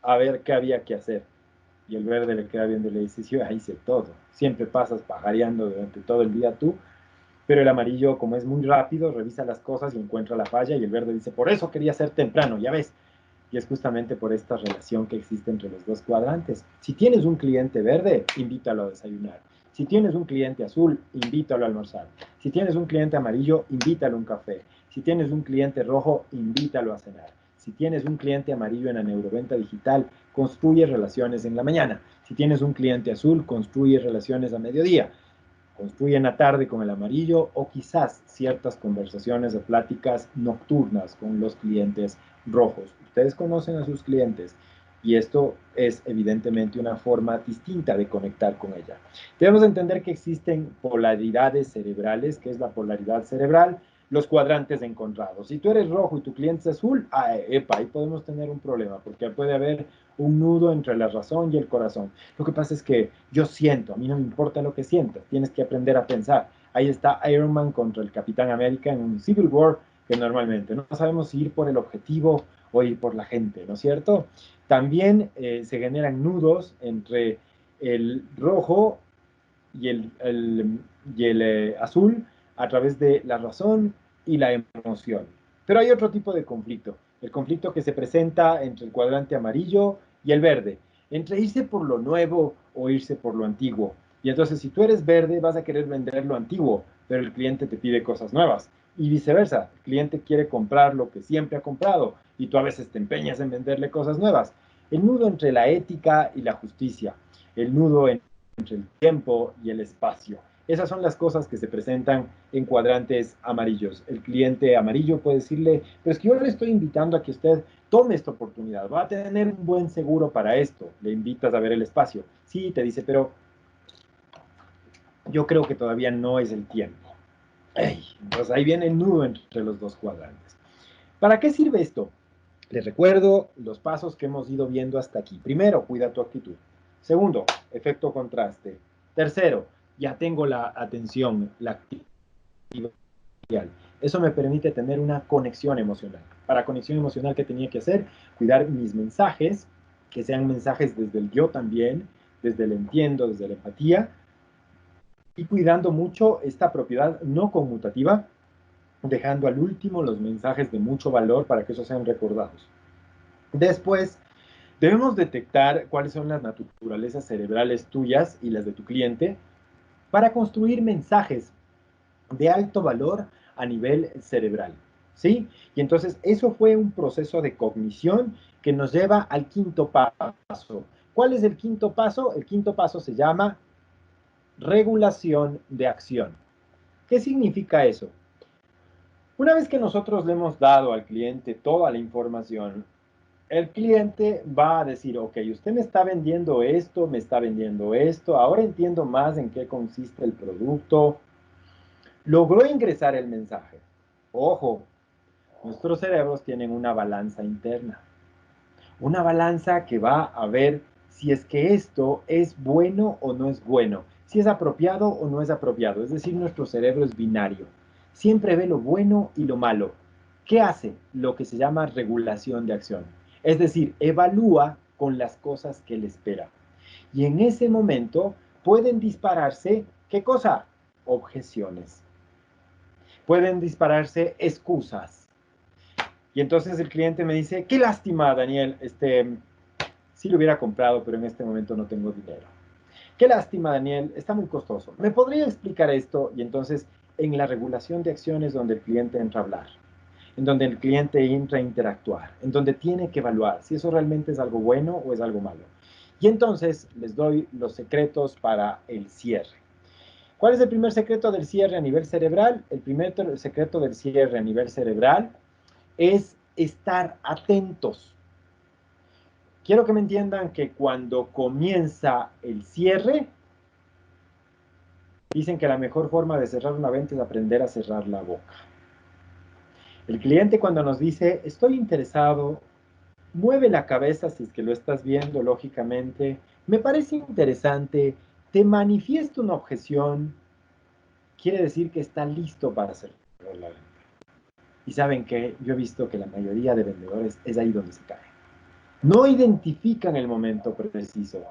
a ver qué había que hacer. Y el verde le queda viendo y le dice, sí, ya hice todo. Siempre pasas pajareando durante todo el día tú, pero el amarillo, como es muy rápido, revisa las cosas y encuentra la falla, y el verde dice, por eso quería ser temprano, ya ves. Y es justamente por esta relación que existe entre los dos cuadrantes. Si tienes un cliente verde, invítalo a desayunar. Si tienes un cliente azul, invítalo a almorzar. Si tienes un cliente amarillo, invítalo a un café. Si tienes un cliente rojo, invítalo a cenar. Si tienes un cliente amarillo en la neuroventa digital, construye relaciones en la mañana. Si tienes un cliente azul, construye relaciones a mediodía. Construye en la tarde con el amarillo, o quizás ciertas conversaciones o pláticas nocturnas con los clientes rojos. Ustedes conocen a sus clientes y esto es evidentemente una forma distinta de conectar con ella. Debemos entender que existen polaridades cerebrales, que es la polaridad cerebral, los cuadrantes encontrados. Si tú eres rojo y tu cliente es azul, ahí podemos tener un problema, porque puede haber un nudo entre la razón y el corazón. Lo que pasa es que yo siento, a mí no me importa lo que sientas, tienes que aprender a pensar. Ahí está Iron Man contra el Capitán América en un Civil War, que normalmente no sabemos si ir por el objetivo o ir por la gente, ¿no es cierto? También se generan nudos entre el rojo y el azul a través de la razón y la emoción. Pero hay otro tipo de conflicto, el conflicto que se presenta entre el cuadrante amarillo y el verde, entre irse por lo nuevo o irse por lo antiguo. Y entonces, si tú eres verde, vas a querer vender lo antiguo, pero el cliente te pide cosas nuevas. Y viceversa, el cliente quiere comprar lo que siempre ha comprado y tú a veces te empeñas en venderle cosas nuevas. El nudo entre la ética y la justicia, el nudo entre el tiempo y el espacio. Esas son las cosas que se presentan en cuadrantes amarillos. El cliente amarillo puede decirle, pero es que yo le estoy invitando a que usted tome esta oportunidad, va a tener un buen seguro para esto. Le invitas a ver el espacio. Sí, te dice, pero yo creo que todavía no es el tiempo. Entonces ahí viene el nudo entre los dos cuadrantes. ¿Para qué sirve esto? Les recuerdo los pasos que hemos ido viendo hasta aquí. Primero, cuida tu actitud. Segundo, efecto contraste. Tercero, ya tengo la atención, la actividad. Eso me permite tener una conexión emocional. Para conexión emocional, ¿qué tenía que hacer? Cuidar mis mensajes, que sean mensajes desde el yo también, desde el entiendo, desde la empatía, y cuidando mucho esta propiedad no conmutativa, dejando al último los mensajes de mucho valor para que esos sean recordados. Después, debemos detectar cuáles son las naturalezas cerebrales tuyas y las de tu cliente para construir mensajes de alto valor a nivel cerebral, ¿sí? Y entonces eso fue un proceso de cognición que nos lleva al quinto paso. ¿Cuál es el quinto paso? El quinto paso se llama regulación de acción. ¿Qué significa eso? Una vez que nosotros le hemos dado al cliente toda la información, el cliente va a decir, ok, usted me está vendiendo esto, me está vendiendo esto, ahora entiendo más en qué consiste el producto. Logró ingresar el mensaje. Ojo, nuestros cerebros tienen una balanza interna. Una balanza que va a ver si es que esto es bueno o no es bueno, si es apropiado o no es apropiado. Es decir, nuestro cerebro es binario. Siempre ve lo bueno y lo malo. ¿Qué hace? Lo que se llama regulación de acción. Es decir, evalúa con las cosas que le espera. Y en ese momento pueden dispararse, ¿qué cosa? Objeciones. Pueden dispararse excusas. Y entonces el cliente me dice, qué lástima, Daniel, sí lo hubiera comprado, pero en este momento no tengo dinero. Qué lástima, Daniel, está muy costoso. ¿Me podría explicar esto? Y entonces, en la regulación de acciones donde el cliente entra a hablar, en donde el cliente entra a interactuar, en donde tiene que evaluar si eso realmente es algo bueno o es algo malo. Y entonces les doy los secretos para el cierre. ¿Cuál es el primer secreto del cierre a nivel cerebral? El primer secreto del cierre a nivel cerebral es estar atentos. Quiero que me entiendan que cuando comienza el cierre, dicen que la mejor forma de cerrar una venta es aprender a cerrar la boca. El cliente cuando nos dice, estoy interesado, mueve la cabeza si es que lo estás viendo lógicamente, me parece interesante, te manifiesto una objeción, quiere decir que está listo para cerrar la venta. Y saben que yo he visto que la mayoría de vendedores es ahí donde se caen. No identifican el momento preciso.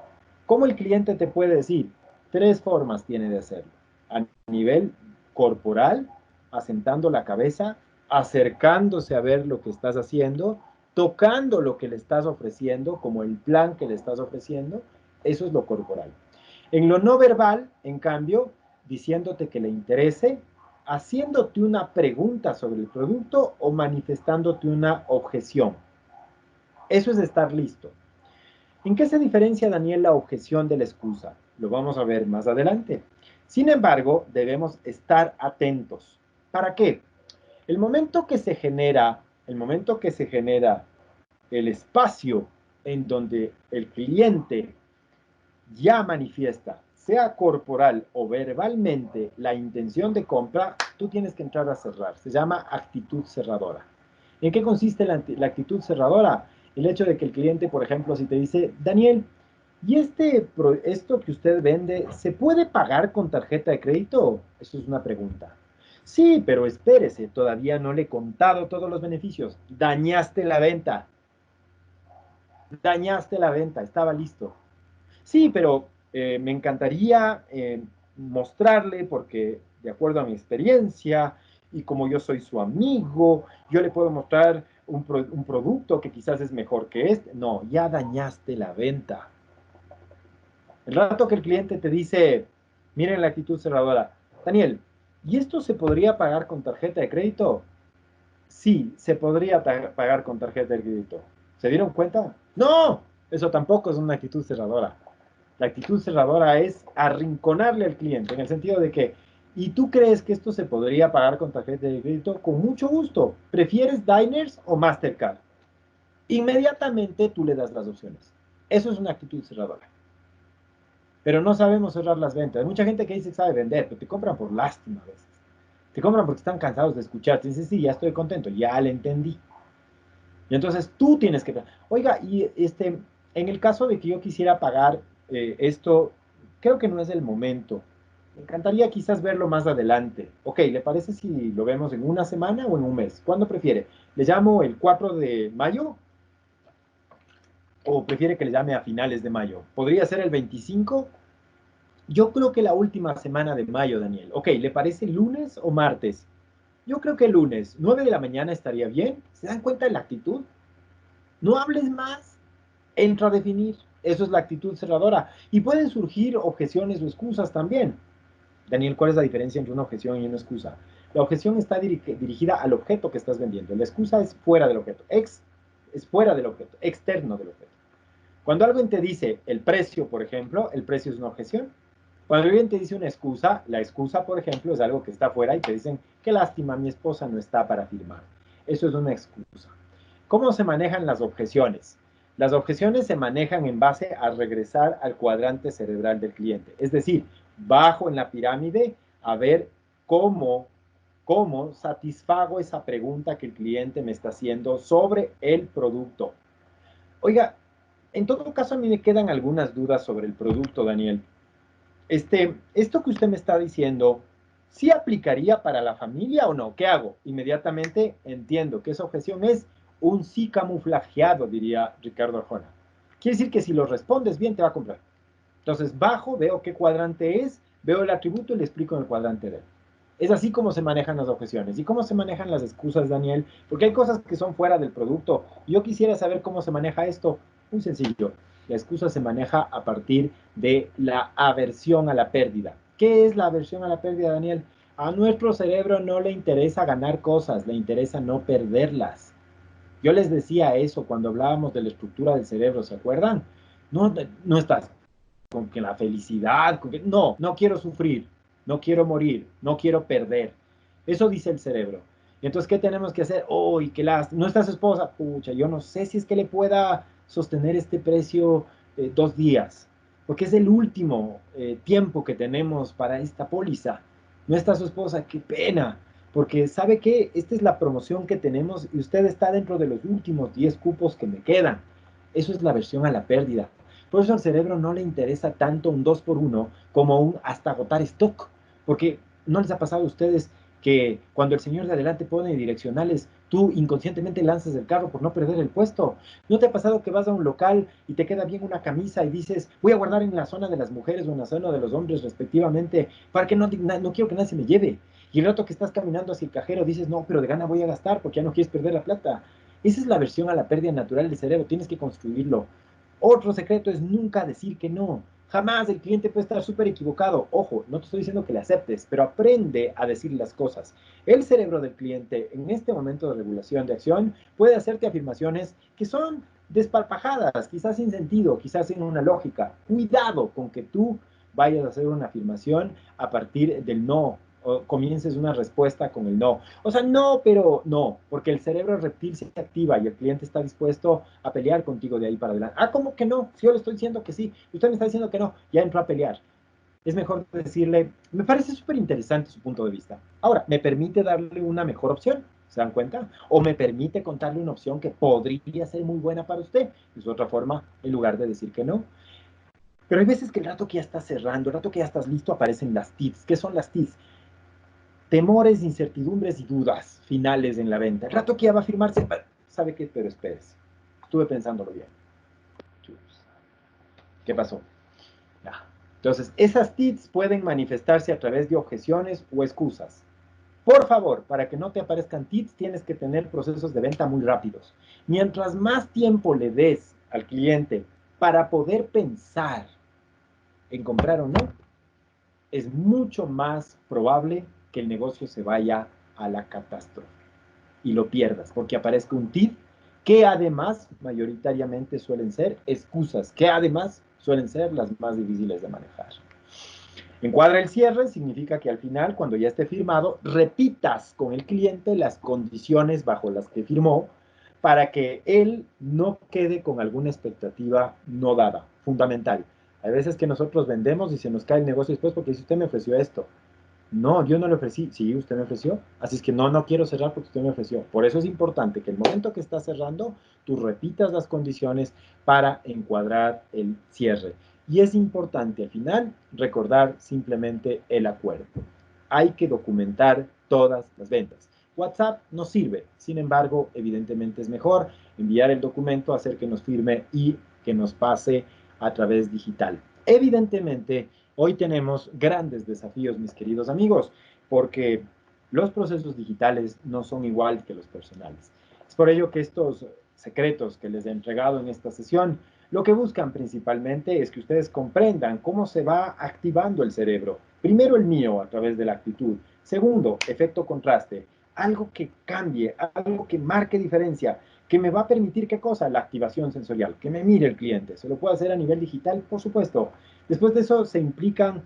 ¿Cómo el cliente te puede decir? 3 formas tiene de hacerlo. A nivel corporal, asentando la cabeza, acercándose a ver lo que estás haciendo, tocando lo que le estás ofreciendo, como el plan que le estás ofreciendo. Eso es lo corporal. En lo no verbal, en cambio, diciéndote que le interese, haciéndote una pregunta sobre el producto o manifestándote una objeción. Eso es estar listo. ¿En qué se diferencia, Daniel, la objeción de la excusa? Lo vamos a ver más adelante. Sin embargo, debemos estar atentos. ¿Para qué? El momento que se genera el espacio en donde el cliente ya manifiesta, sea corporal o verbalmente, la intención de compra, tú tienes que entrar a cerrar. Se llama actitud cerradora. ¿En qué consiste la actitud cerradora? El hecho de que el cliente, por ejemplo, si te dice, Daniel, ¿y esto que usted vende, se puede pagar con tarjeta de crédito? Eso es una pregunta. Sí, pero espérese, todavía no le he contado todos los beneficios. Dañaste la venta. Dañaste la venta, estaba listo. Sí, pero me encantaría mostrarle porque de acuerdo a mi experiencia y como yo soy su amigo, yo le puedo mostrar un producto que quizás es mejor que este. No, ya dañaste la venta. El rato que el cliente te dice, miren la actitud cerradora, Daniel, ¿y esto se podría pagar con tarjeta de crédito? Sí, se podría pagar con tarjeta de crédito. ¿Se dieron cuenta? No, eso tampoco es una actitud cerradora. La actitud cerradora es arrinconarle al cliente, en el sentido de que, ¿y tú crees que esto se podría pagar con tarjeta de crédito? Con mucho gusto. ¿Prefieres Diners o Mastercard? Inmediatamente tú le das las opciones. Eso es una actitud cerradora. Pero no sabemos cerrar las ventas. Hay mucha gente que dice que sabe vender, pero te compran por lástima a veces. Te compran porque están cansados de escuchar. Te dicen, sí, ya estoy contento, ya le entendí. Y entonces tú tienes que... Oiga, y en el caso de que yo quisiera pagar esto, creo que no es el momento. Me encantaría quizás verlo más adelante. Ok, ¿le parece si lo vemos en una semana o en un mes? ¿Cuándo prefiere? ¿Le llamo el 4 de mayo? ¿O prefiere que le llame a finales de mayo? ¿Podría ser el 25? Yo creo que la última semana de mayo, Daniel. Ok, ¿le parece lunes o martes? Yo creo que lunes, 9 de la mañana estaría bien. ¿Se dan cuenta de la actitud? No hables más, entra a definir. Eso es la actitud cerradora. Y pueden surgir objeciones o excusas también. Daniel, ¿cuál es la diferencia entre una objeción y una excusa? La objeción está dirigida al objeto que estás vendiendo. La excusa es fuera del objeto. Es fuera del objeto, externo del objeto. Cuando alguien te dice el precio, por ejemplo, el precio es una objeción. Cuando alguien te dice una excusa, la excusa, por ejemplo, es algo que está afuera y te dicen, qué lástima, mi esposa no está para firmar. Eso es una excusa. ¿Cómo se manejan las objeciones? Las objeciones se manejan en base a regresar al cuadrante cerebral del cliente. Es decir, bajo en la pirámide a ver cómo satisfago esa pregunta que el cliente me está haciendo sobre el producto. Oiga, en todo caso a mí me quedan algunas dudas sobre el producto, Daniel. Esto que usted me está diciendo, ¿sí aplicaría para la familia o no? ¿Qué hago? Inmediatamente entiendo que esa objeción es un sí camuflajeado, diría Ricardo Arjona. Quiere decir que si lo respondes bien, te va a comprar. Entonces, bajo, veo qué cuadrante es, veo el atributo y le explico en el cuadrante de él. Es así como se manejan las objeciones. ¿Y cómo se manejan las excusas, Daniel? Porque hay cosas que son fuera del producto. Yo quisiera saber cómo se maneja esto. Muy sencillo. La excusa se maneja a partir de la aversión a la pérdida. ¿Qué es la aversión a la pérdida, Daniel? A nuestro cerebro no le interesa ganar cosas, le interesa no perderlas. Yo les decía eso cuando hablábamos de la estructura del cerebro, ¿se acuerdan? No estás con que la felicidad, no quiero sufrir. no quiero morir, no quiero perder. Eso dice el cerebro. Entonces, ¿qué tenemos que hacer? ¡Oh, qué lástima! No está su esposa. Pucha, yo no sé si es que le pueda sostener este precio 2 días, porque es el último tiempo que tenemos para esta póliza. No está su esposa, qué pena, porque ¿sabe qué? Esta es la promoción que tenemos y usted está dentro de los últimos 10 cupos que me quedan. Eso es la aversión a la pérdida. Por eso al cerebro no le interesa tanto un 2 por 1 como un hasta agotar stock, porque ¿no les ha pasado a ustedes que cuando el señor de adelante pone direccionales, tú inconscientemente lanzas el carro por no perder el puesto? ¿No te ha pasado que vas a un local y te queda bien una camisa y dices, voy a guardar en la zona de las mujeres o en la zona de los hombres respectivamente, para que no quiero que nadie se me lleve? Y el rato que estás caminando hacia el cajero dices, no, pero de gana voy a gastar porque ya no quieres perder la plata. Esa es la versión a la pérdida natural del cerebro, tienes que construirlo. Otro secreto es nunca decir que no. Jamás el cliente puede estar súper equivocado. Ojo, no te estoy diciendo que le aceptes, pero aprende a decir las cosas. El cerebro del cliente en este momento de regulación de acción puede hacerte afirmaciones que son desparpajadas, quizás sin sentido, quizás sin una lógica. Cuidado con que tú vayas a hacer una afirmación a partir del no, o comiences una respuesta con el no. O sea, no, pero no, porque el cerebro reptil se activa y el cliente está dispuesto a pelear contigo de ahí para adelante. Ah, ¿cómo que no? Si yo le estoy diciendo que sí, usted me está diciendo que no, ya entró a pelear. Es mejor decirle, me parece súper interesante su punto de vista. Ahora, ¿me permite darle una mejor opción? ¿Se dan cuenta? O me permite contarle una opción que podría ser muy buena para usted. Es otra forma, en lugar de decir que no. Pero hay veces que el rato que ya estás cerrando, el rato que ya estás listo, aparecen las TIDs. ¿Qué son las TIDs? Temores, incertidumbres y dudas finales en la venta. El rato que ya va a firmarse, ¿sabe qué? Pero espérese. Estuve pensándolo bien. ¿Qué pasó? Ya. Entonces, esas TIDs pueden manifestarse a través de objeciones o excusas. Por favor, para que no te aparezcan TIDs, tienes que tener procesos de venta muy rápidos. Mientras más tiempo le des al cliente para poder pensar en comprar o no, es mucho más probable que el negocio se vaya a la catástrofe y lo pierdas, porque aparezca un TID que además mayoritariamente suelen ser excusas, que además suelen ser las más difíciles de manejar. Encuadra el cierre significa que al final, cuando ya esté firmado, repitas con el cliente las condiciones bajo las que firmó para que él no quede con alguna expectativa no dada. Fundamental. Hay veces que nosotros vendemos y se nos cae el negocio después porque dice, usted me ofreció esto. No, yo no le ofrecí. Sí, usted me ofreció. Así es que no quiero cerrar porque usted me ofreció. Por eso es importante que el momento que estás cerrando, tú repitas las condiciones para encuadrar el cierre. Y es importante al final recordar simplemente el acuerdo. Hay que documentar todas las ventas. WhatsApp nos sirve. Sin embargo, evidentemente es mejor enviar el documento, hacer que nos firme y que nos pase a través digital. Evidentemente, hoy tenemos grandes desafíos, mis queridos amigos, porque los procesos digitales no son igual que los personales. Es por ello que estos secretos que les he entregado en esta sesión, lo que buscan principalmente es que ustedes comprendan cómo se va activando el cerebro. Primero el mío a través de la actitud. Segundo, efecto contraste. Algo que cambie, algo que marque diferencia, que me va a permitir, ¿qué cosa? La activación sensorial, que me mire el cliente. ¿Se lo puedo hacer a nivel digital? Por supuesto. Después de eso se implican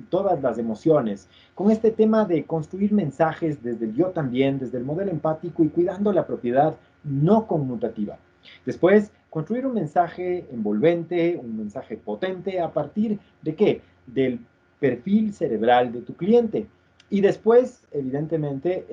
todas las emociones, con este tema de construir mensajes desde el yo también, desde el modelo empático y cuidando la propiedad no conmutativa. Después, construir un mensaje envolvente, un mensaje potente, ¿a partir de qué? Del perfil cerebral de tu cliente. Y después, evidentemente,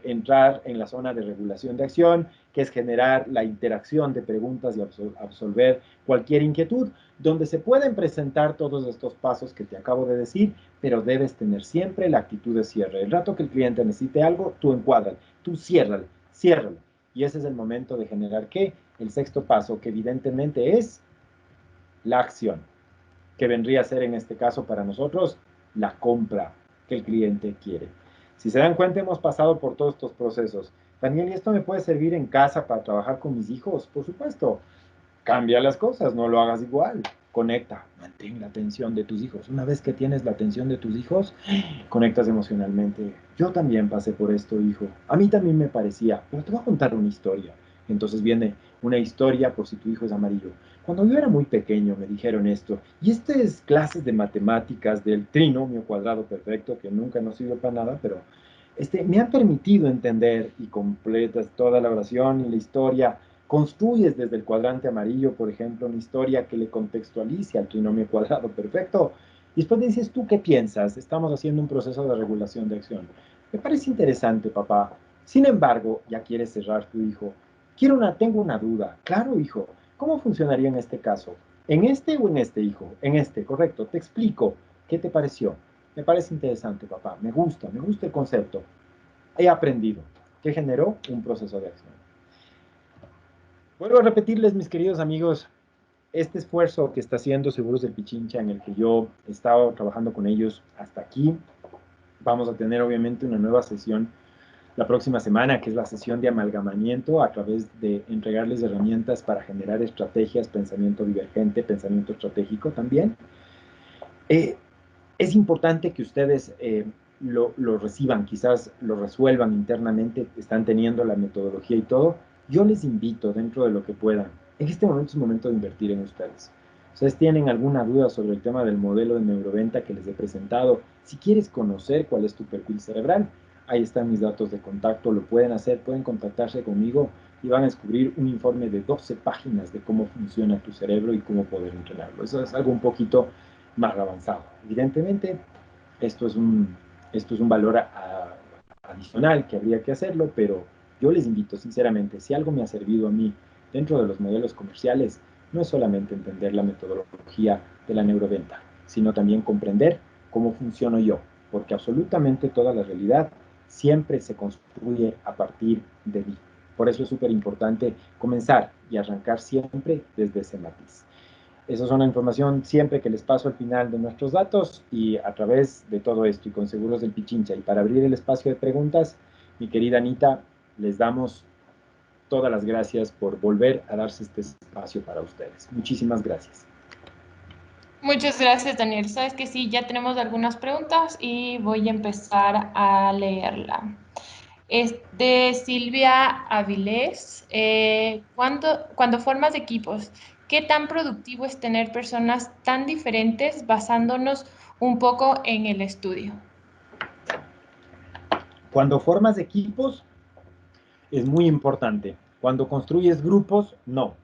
entrar en la zona de regulación de acción, que es generar la interacción de preguntas y absolver cualquier inquietud, donde se pueden presentar todos estos pasos que te acabo de decir, pero debes tener siempre la actitud de cierre. El rato que el cliente necesite algo, tú encuádralo, tú ciérralo. Y ese es el momento de generar, ¿qué? El sexto paso, que evidentemente es la acción, que vendría a ser en este caso para nosotros la compra que el cliente quiere. Si se dan cuenta, hemos pasado por todos estos procesos. Daniel, ¿y esto me puede servir en casa para trabajar con mis hijos? Por supuesto. Cambia las cosas, no lo hagas igual. Conecta, mantén la atención de tus hijos. Una vez que tienes la atención de tus hijos, conectas emocionalmente. Yo también pasé por esto, hijo. A mí también me parecía, pero te voy a contar una historia. Entonces viene una historia por si tu hijo es amarillo. Cuando yo era muy pequeño me dijeron esto, y estas clases de matemáticas del trinomio cuadrado perfecto, que nunca nos sirvió para nada, pero me han permitido entender y completas toda la oración y la historia. Construyes desde el cuadrante amarillo, por ejemplo, una historia que le contextualice al trinomio cuadrado perfecto. Y después dices, ¿tú qué piensas? Estamos haciendo un proceso de regulación de acción. Me parece interesante, papá. Sin embargo, ya quieres cerrar tu hijo. Tengo una duda. Claro, hijo. ¿Cómo funcionaría en este caso? ¿En este o en este, hijo? En este, correcto. Te explico. ¿Qué te pareció? Me parece interesante, papá. Me gusta el concepto. He aprendido. ¿Qué generó? Un proceso de acción. Vuelvo a repetirles, mis queridos amigos, este esfuerzo que está haciendo Seguros del Pichincha, en el que yo he estado trabajando con ellos hasta aquí. Vamos a tener obviamente una nueva sesión la próxima semana, que es la sesión de amalgamamiento a través de entregarles herramientas para generar estrategias, pensamiento divergente, pensamiento estratégico también. Es importante que ustedes lo reciban, quizás lo resuelvan internamente, están teniendo la metodología y todo. Yo les invito, dentro de lo que puedan, en este momento es momento de invertir en ustedes. ¿Ustedes tienen alguna duda sobre el tema del modelo de neuroventa que les he presentado? Si quieres conocer cuál es tu perfil cerebral, ahí están mis datos de contacto, lo pueden hacer, pueden contactarse conmigo y van a descubrir un informe de 12 páginas de cómo funciona tu cerebro y cómo poder entrenarlo. Eso es algo un poquito más avanzado. Evidentemente, esto es un valor adicional que habría que hacerlo, pero yo les invito sinceramente, si algo me ha servido a mí dentro de los modelos comerciales, no es solamente entender la metodología de la neuroventa, sino también comprender cómo funciono yo, porque absolutamente toda la realidad siempre se construye a partir de mí. Por eso es súper importante comenzar y arrancar siempre desde ese matiz. Esa es una información siempre que les paso al final de nuestros datos y a través de todo esto y con Seguros del Pichincha. Y para abrir el espacio de preguntas, mi querida Anita, les damos todas las gracias por volver a darse este espacio para ustedes. Muchísimas gracias.
Muchas gracias, Daniel. Sabes que sí, ya tenemos algunas preguntas y voy a empezar a leerla. Es de Silvia Avilés. Cuando formas equipos, ¿qué tan productivo es tener personas tan diferentes basándonos un poco en el estudio?
Cuando formas equipos, es muy importante. Cuando construyes grupos, no.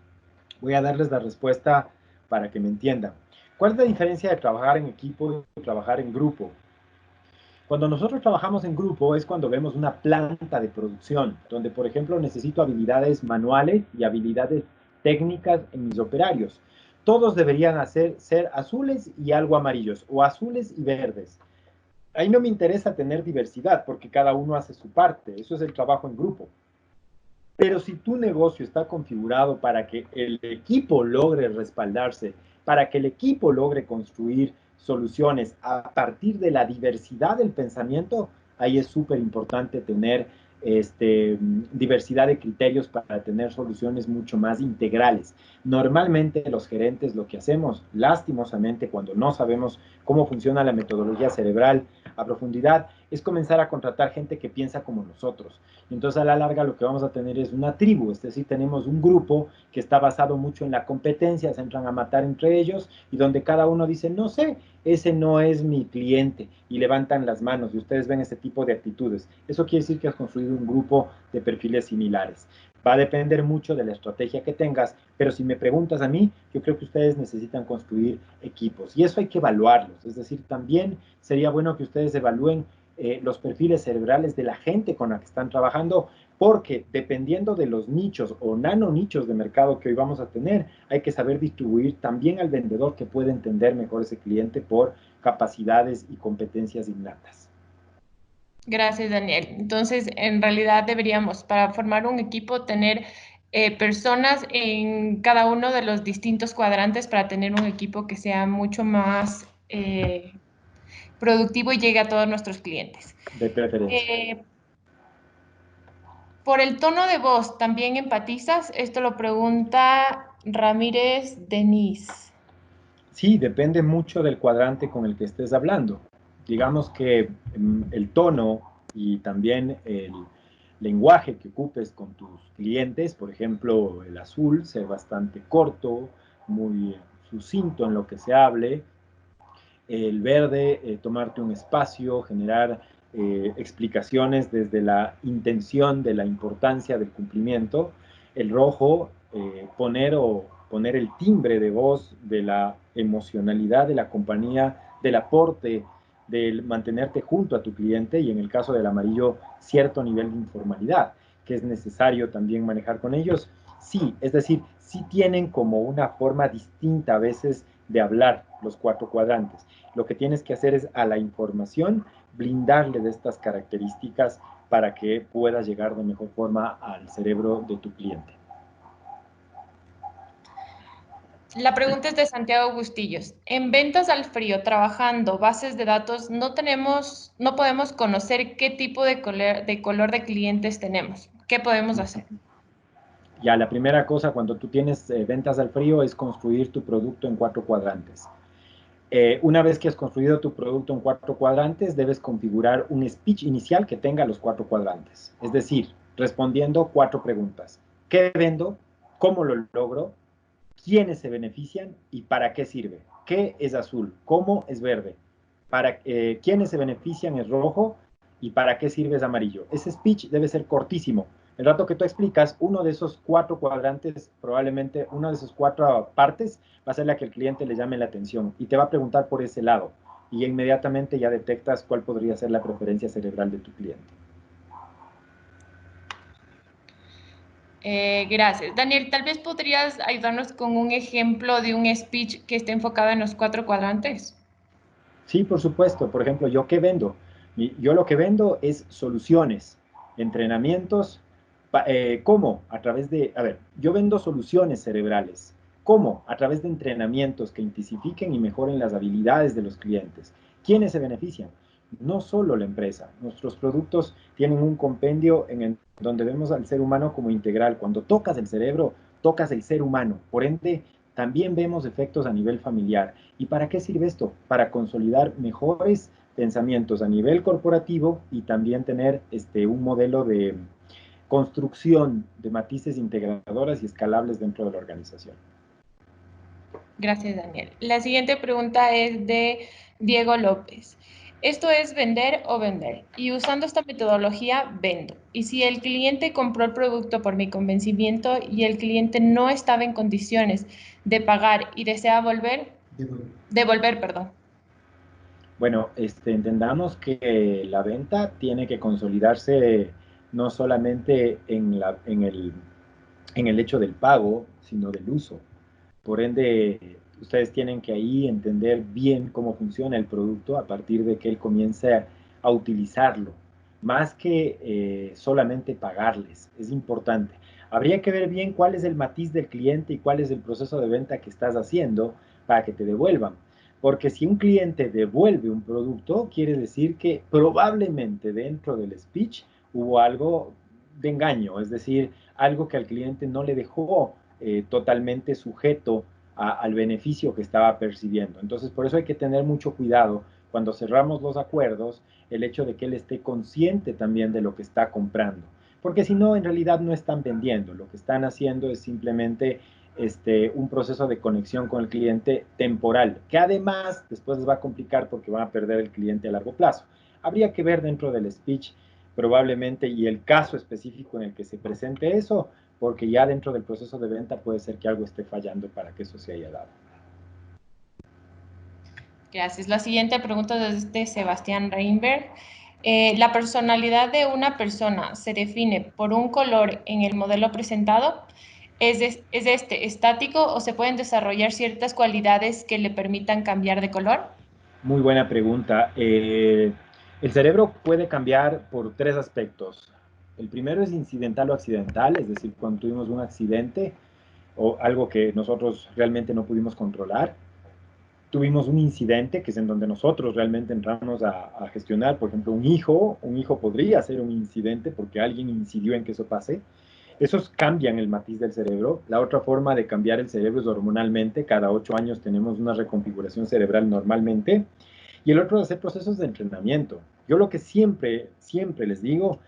Voy a darles la respuesta para que me entiendan. ¿Cuál es la diferencia de trabajar en equipo y trabajar en grupo? Cuando nosotros trabajamos en grupo es cuando vemos una planta de producción, donde por ejemplo necesito habilidades manuales y habilidades técnicas en mis operarios. Todos deberían ser azules y algo amarillos, o azules y verdes. Ahí no me interesa tener diversidad, porque cada uno hace su parte. Eso es el trabajo en grupo. Pero si tu negocio está configurado para que el equipo logre respaldarse, para que el equipo logre construir soluciones a partir de la diversidad del pensamiento, ahí es súper importante tener diversidad de criterios para tener soluciones mucho más integrales. Normalmente los gerentes lo que hacemos, lastimosamente, cuando no sabemos cómo funciona la metodología cerebral a profundidad, es comenzar a contratar gente que piensa como nosotros. Entonces, a la larga, lo que vamos a tener es una tribu, es decir, tenemos un grupo que está basado mucho en la competencia, se entran a matar entre ellos y donde cada uno dice, no sé, ese no es mi cliente, y levantan las manos y ustedes ven ese tipo de actitudes. Eso quiere decir que has construido un grupo de perfiles similares. Va a depender mucho de la estrategia que tengas, pero si me preguntas a mí, yo creo que ustedes necesitan construir equipos y eso hay que evaluarlos. Es decir, también sería bueno que ustedes evalúen los perfiles cerebrales de la gente con la que están trabajando, porque dependiendo de los nichos o nanonichos de mercado que hoy vamos a tener, hay que saber distribuir también al vendedor que puede entender mejor ese cliente por capacidades y competencias innatas.
Gracias, Daniel. Entonces, en realidad deberíamos, para formar un equipo, tener personas en cada uno de los distintos cuadrantes para tener un equipo que sea mucho más productivo y llegue a todos nuestros clientes.
De preferencia.
Por el tono de voz, ¿también empatizas? Esto lo pregunta Ramírez Denise.
Sí, depende mucho del cuadrante con el que estés hablando. Digamos que el tono y también el lenguaje que ocupes con tus clientes, por ejemplo, el azul, ser bastante corto, muy sucinto en lo que se hable. El verde, tomarte un espacio, generar explicaciones desde la intención de la importancia del cumplimiento. El rojo, poner el timbre de voz de la emocionalidad de la compañía, del aporte, del mantenerte junto a tu cliente, y en el caso del amarillo, cierto nivel de informalidad que es necesario también manejar con ellos. Sí, es decir, sí tienen como una forma distinta a veces de hablar los 4 cuadrantes. Lo que tienes que hacer es a la información blindarle de estas características para que pueda llegar de mejor forma al cerebro de tu cliente.
La pregunta es de Santiago Bustillos. En ventas al frío, trabajando bases de datos, no podemos conocer qué tipo de color de clientes tenemos. ¿Qué podemos hacer?
Ya, la primera cosa cuando tú tienes ventas al frío es construir tu producto en 4 cuadrantes. Una vez que has construido tu producto en 4 cuadrantes, debes configurar un speech inicial que tenga los 4 cuadrantes. Es decir, respondiendo 4 preguntas. ¿Qué vendo? ¿Cómo lo logro? ¿Quiénes se benefician? ¿Y para qué sirve? ¿Qué es azul? ¿Cómo es verde? ¿Quiénes se benefician es rojo? ¿Y para qué sirve es amarillo? Ese speech debe ser cortísimo. El rato que tú explicas, uno de esos 4 cuadrantes, probablemente una de esas 4 partes, va a ser la que el cliente le llame la atención y te va a preguntar por ese lado. Y inmediatamente ya detectas cuál podría ser la preferencia cerebral de tu cliente.
Gracias. Daniel, tal vez podrías ayudarnos con un ejemplo de un speech que esté enfocado en los 4 cuadrantes.
Sí, por supuesto. Por ejemplo, ¿yo qué vendo? Yo lo que vendo es soluciones, entrenamientos. ¿Cómo? A través de, yo vendo soluciones cerebrales. ¿Cómo? A través de entrenamientos que intensifiquen y mejoren las habilidades de los clientes. ¿Quiénes se benefician? No solo la empresa. Nuestros productos tienen un compendio donde vemos al ser humano como integral. Cuando tocas el cerebro, tocas el ser humano. Por ende, también vemos efectos a nivel familiar. ¿Y para qué sirve esto? Para consolidar mejores pensamientos a nivel corporativo y también tener un modelo de construcción de matices integradoras y escalables dentro de la organización.
Gracias, Daniel. La siguiente pregunta es de Diego López. Esto es vender o vender. Y usando esta metodología, vendo. Y si el cliente compró el producto por mi convencimiento y el cliente no estaba en condiciones de pagar y desea devolver, perdón.
Bueno, entendamos que la venta tiene que consolidarse no solamente en el hecho del pago, sino del uso. Por ende, ustedes tienen que ahí entender bien cómo funciona el producto a partir de que él comience a utilizarlo, más que solamente pagarles. Es importante. Habría que ver bien cuál es el matiz del cliente y cuál es el proceso de venta que estás haciendo para que te devuelvan. Porque si un cliente devuelve un producto, quiere decir que probablemente dentro del speech hubo algo de engaño, es decir, algo que al cliente no le dejó totalmente sujeto al beneficio que estaba percibiendo. Entonces, por eso hay que tener mucho cuidado cuando cerramos los acuerdos, el hecho de que él esté consciente también de lo que está comprando. Porque si no, en realidad no están vendiendo. Lo que están haciendo es simplemente un proceso de conexión con el cliente temporal, que además después les va a complicar porque van a perder el cliente a largo plazo. Habría que ver dentro del speech probablemente y el caso específico en el que se presente eso, porque ya dentro del proceso de venta puede ser que algo esté fallando para que eso se haya dado.
Gracias. La siguiente pregunta es de Sebastián Reinberg. ¿La personalidad de una persona se define por un color en el modelo presentado? ¿Es estático o se pueden desarrollar ciertas cualidades que le permitan cambiar de color?
Muy buena pregunta. El cerebro puede cambiar por 3 aspectos. El primero es incidental o accidental, es decir, cuando tuvimos un accidente o algo que nosotros realmente no pudimos controlar. Tuvimos un incidente, que es en donde nosotros realmente entramos a gestionar, por ejemplo, un hijo podría ser un incidente porque alguien incidió en que eso pase. Esos cambian el matiz del cerebro. La otra forma de cambiar el cerebro es hormonalmente. Cada 8 años tenemos una reconfiguración cerebral normalmente. Y el otro es hacer procesos de entrenamiento. Yo lo que siempre les digo,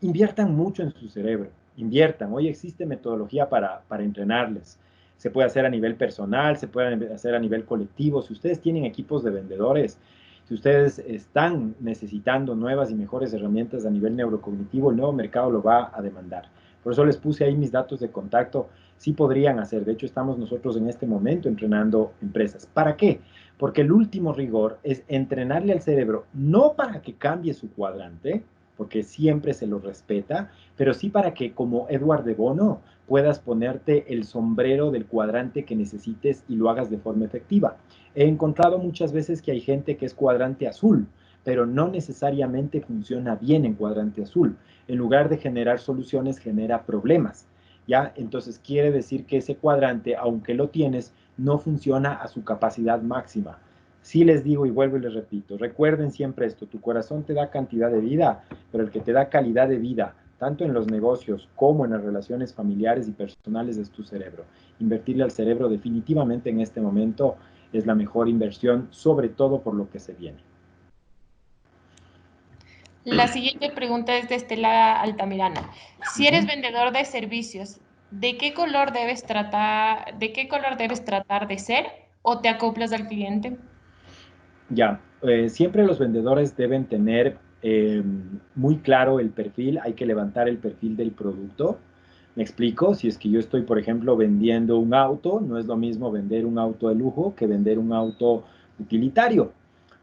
inviertan mucho en su cerebro. Inviertan. Hoy existe metodología para entrenarles. Se puede hacer a nivel personal, se puede hacer a nivel colectivo. Si ustedes tienen equipos de vendedores, si ustedes están necesitando nuevas y mejores herramientas a nivel neurocognitivo, el nuevo mercado lo va a demandar. Por eso les puse ahí mis datos de contacto. Sí podrían hacer. De hecho, estamos nosotros en este momento entrenando empresas. ¿Para qué? Porque el último rigor es entrenarle al cerebro, no para que cambie su cuadrante, porque siempre se lo respeta, pero sí para que, como Edward de Bono, puedas ponerte el sombrero del cuadrante que necesites y lo hagas de forma efectiva. He encontrado muchas veces que hay gente que es cuadrante azul, pero no necesariamente funciona bien en cuadrante azul. En lugar de generar soluciones, genera problemas. ¿Ya? Entonces quiere decir que ese cuadrante, aunque lo tienes, no funciona a su capacidad máxima. Sí les digo y vuelvo y les repito, recuerden siempre esto, tu corazón te da cantidad de vida, pero el que te da calidad de vida, tanto en los negocios como en las relaciones familiares y personales, es tu cerebro. Invertirle al cerebro definitivamente en este momento es la mejor inversión, sobre todo por lo que se viene.
La siguiente pregunta es de Estela Altamirano. Si eres vendedor de servicios, ¿de qué color debes tratar de ser o te acoplas al cliente?
Ya, siempre los vendedores deben tener muy claro el perfil, hay que levantar el perfil del producto. Me explico, si es que yo estoy, por ejemplo, vendiendo un auto, no es lo mismo vender un auto de lujo que vender un auto utilitario.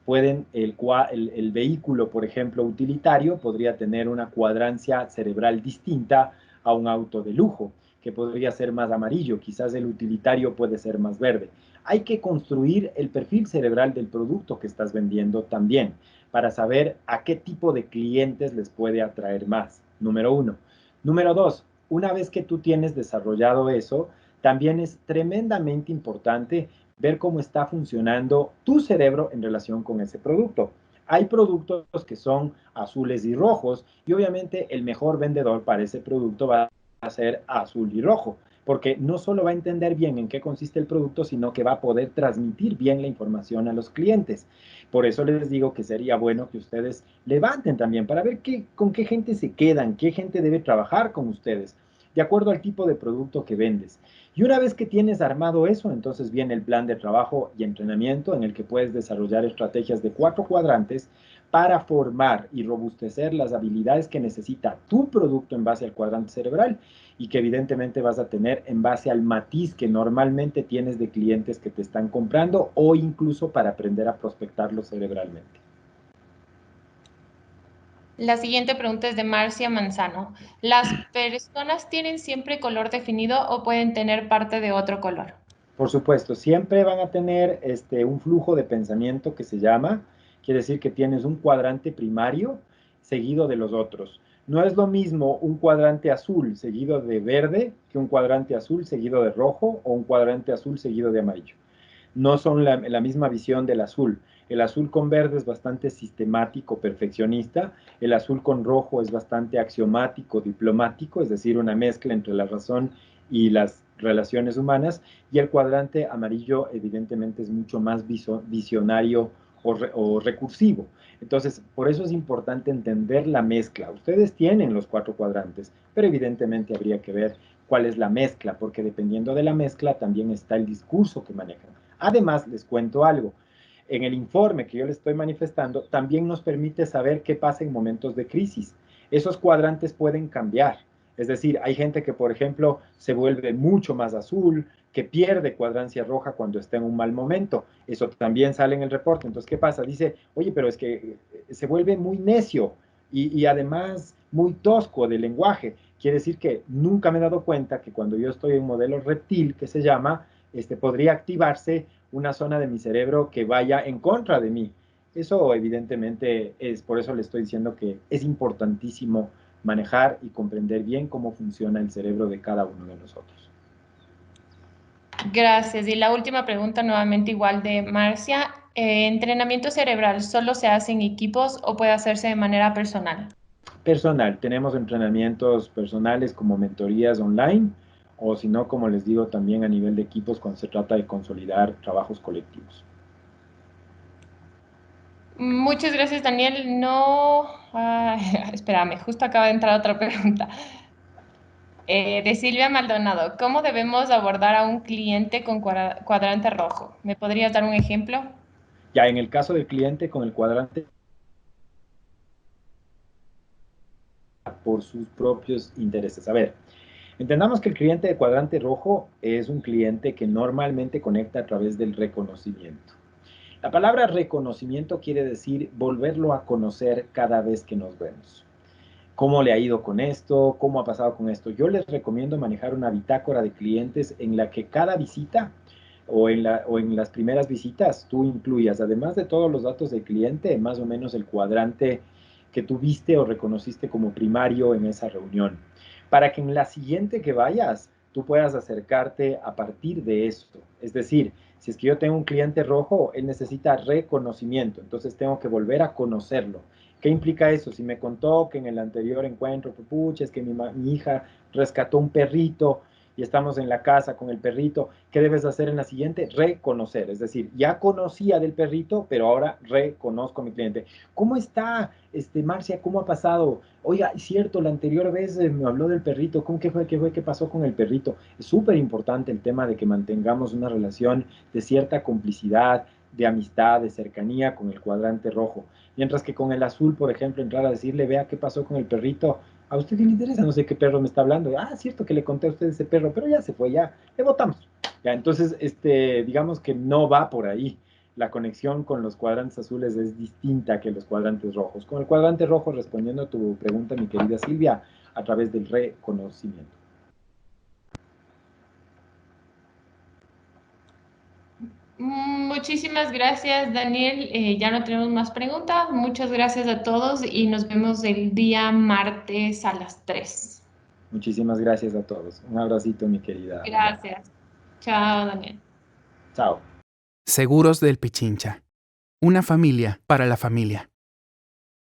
El vehículo, por ejemplo, utilitario, podría tener una cuadrancia cerebral distinta a un auto de lujo, que podría ser más amarillo, quizás el utilitario puede ser más verde. Hay que construir el perfil cerebral del producto que estás vendiendo también, para saber a qué tipo de clientes les puede atraer más, número uno. Número dos, una vez que tú tienes desarrollado eso, también es tremendamente importante ver cómo está funcionando tu cerebro en relación con ese producto. Hay productos que son azules y rojos y obviamente el mejor vendedor para ese producto va a ser azul y rojo, porque no solo va a entender bien en qué consiste el producto, sino que va a poder transmitir bien la información a los clientes. Por eso les digo que sería bueno que ustedes levanten también para ver con qué gente se quedan, qué gente debe trabajar con ustedes, de acuerdo al tipo de producto que vendes. Y una vez que tienes armado eso, entonces viene el plan de trabajo y entrenamiento en el que puedes desarrollar estrategias de 4 cuadrantes para formar y robustecer las habilidades que necesita tu producto en base al cuadrante cerebral y que evidentemente vas a tener en base al matiz que normalmente tienes de clientes que te están comprando o incluso para aprender a prospectarlo cerebralmente.
La siguiente pregunta es de Marcia Manzano. ¿Las personas tienen siempre color definido o pueden tener parte de otro color?
Por supuesto, siempre van a tener un flujo de pensamiento que se llama, quiere decir que tienes un cuadrante primario seguido de los otros. No es lo mismo un cuadrante azul seguido de verde que un cuadrante azul seguido de rojo o un cuadrante azul seguido de amarillo. No son la misma visión del azul. El azul con verde es bastante sistemático, perfeccionista. El azul con rojo es bastante axiomático, diplomático, es decir, una mezcla entre la razón y las relaciones humanas. Y el cuadrante amarillo, evidentemente, es mucho más visionario o recursivo. Entonces, por eso es importante entender la mezcla. Ustedes tienen los 4 cuadrantes, pero evidentemente habría que ver cuál es la mezcla, porque dependiendo de la mezcla también está el discurso que manejan. Además, les cuento algo. En el informe que yo les estoy manifestando, también nos permite saber qué pasa en momentos de crisis. Esos cuadrantes pueden cambiar. Es decir, hay gente que, por ejemplo, se vuelve mucho más azul, que pierde cuadrancia roja cuando está en un mal momento. Eso también sale en el reporte. Entonces, ¿qué pasa? Dice, oye, pero es que se vuelve muy necio y además muy tosco de lenguaje. Quiere decir que nunca me he dado cuenta que cuando yo estoy en modelo reptil, que se llama, podría activarse una zona de mi cerebro que vaya en contra de mí. Eso evidentemente es, por eso le estoy diciendo que es importantísimo manejar y comprender bien cómo funciona el cerebro de cada uno de nosotros.
Gracias. Y la última pregunta, nuevamente igual de Marcia. ¿Entrenamiento cerebral solo se hace en equipos o puede hacerse de manera personal?
Personal, tenemos entrenamientos personales como mentorías online o si no, como les digo, también a nivel de equipos cuando se trata de consolidar trabajos colectivos.
Muchas gracias, Daniel. No, espérame, justo acaba de entrar otra pregunta. De Silvia Maldonado, ¿cómo debemos abordar a un cliente con cuadrante rojo? ¿Me podrías dar un ejemplo?
Ya en el caso del cliente con el cuadrante por sus propios intereses. A ver, entendamos que el cliente de cuadrante rojo es un cliente que normalmente conecta a través del reconocimiento. La palabra reconocimiento quiere decir volverlo a conocer cada vez que nos vemos. ¿Cómo le ha ido con esto? ¿Cómo ha pasado con esto? Yo les recomiendo manejar una bitácora de clientes en la que cada visita o en las primeras visitas tú incluyas, además de todos los datos del cliente, más o menos el cuadrante que tuviste o reconociste como primario en esa reunión, para que en la siguiente que vayas tú puedas acercarte a partir de esto. Es decir, si es que yo tengo un cliente rojo, él necesita reconocimiento, entonces tengo que volver a conocerlo. ¿Qué implica eso? Si me contó que en el anterior encuentro, pucha, es que mi hija rescató un perrito y estamos en la casa con el perrito, ¿qué debes hacer en la siguiente? Reconocer, es decir, ya conocía del perrito, pero ahora reconozco a mi cliente. ¿Cómo está, Marcia? ¿Cómo ha pasado? Oiga, es cierto, la anterior vez me habló del perrito, ¿cómo qué fue? ¿Qué pasó con el perrito? Es súper importante el tema de que mantengamos una relación de cierta complicidad, de amistad, de cercanía con el cuadrante rojo. Mientras que con el azul, por ejemplo, entrar a decirle, vea qué pasó con el perrito, a usted qué le interesa, no sé qué perro me está hablando. Ah, cierto que le conté a usted ese perro, pero ya se fue, ya le votamos. Ya, entonces, digamos que no va por ahí. La conexión con los cuadrantes azules es distinta que los cuadrantes rojos. Con el cuadrante rojo, respondiendo a tu pregunta, mi querida Silvia, a través del reconocimiento.
Muchísimas gracias, Daniel. Ya no tenemos más preguntas. Muchas gracias a todos y nos vemos el día martes a las 3.
Muchísimas gracias a todos. Un abracito, mi querida.
Gracias. Chao, Daniel.
Chao.
Seguros del Pichincha. Una familia para la familia.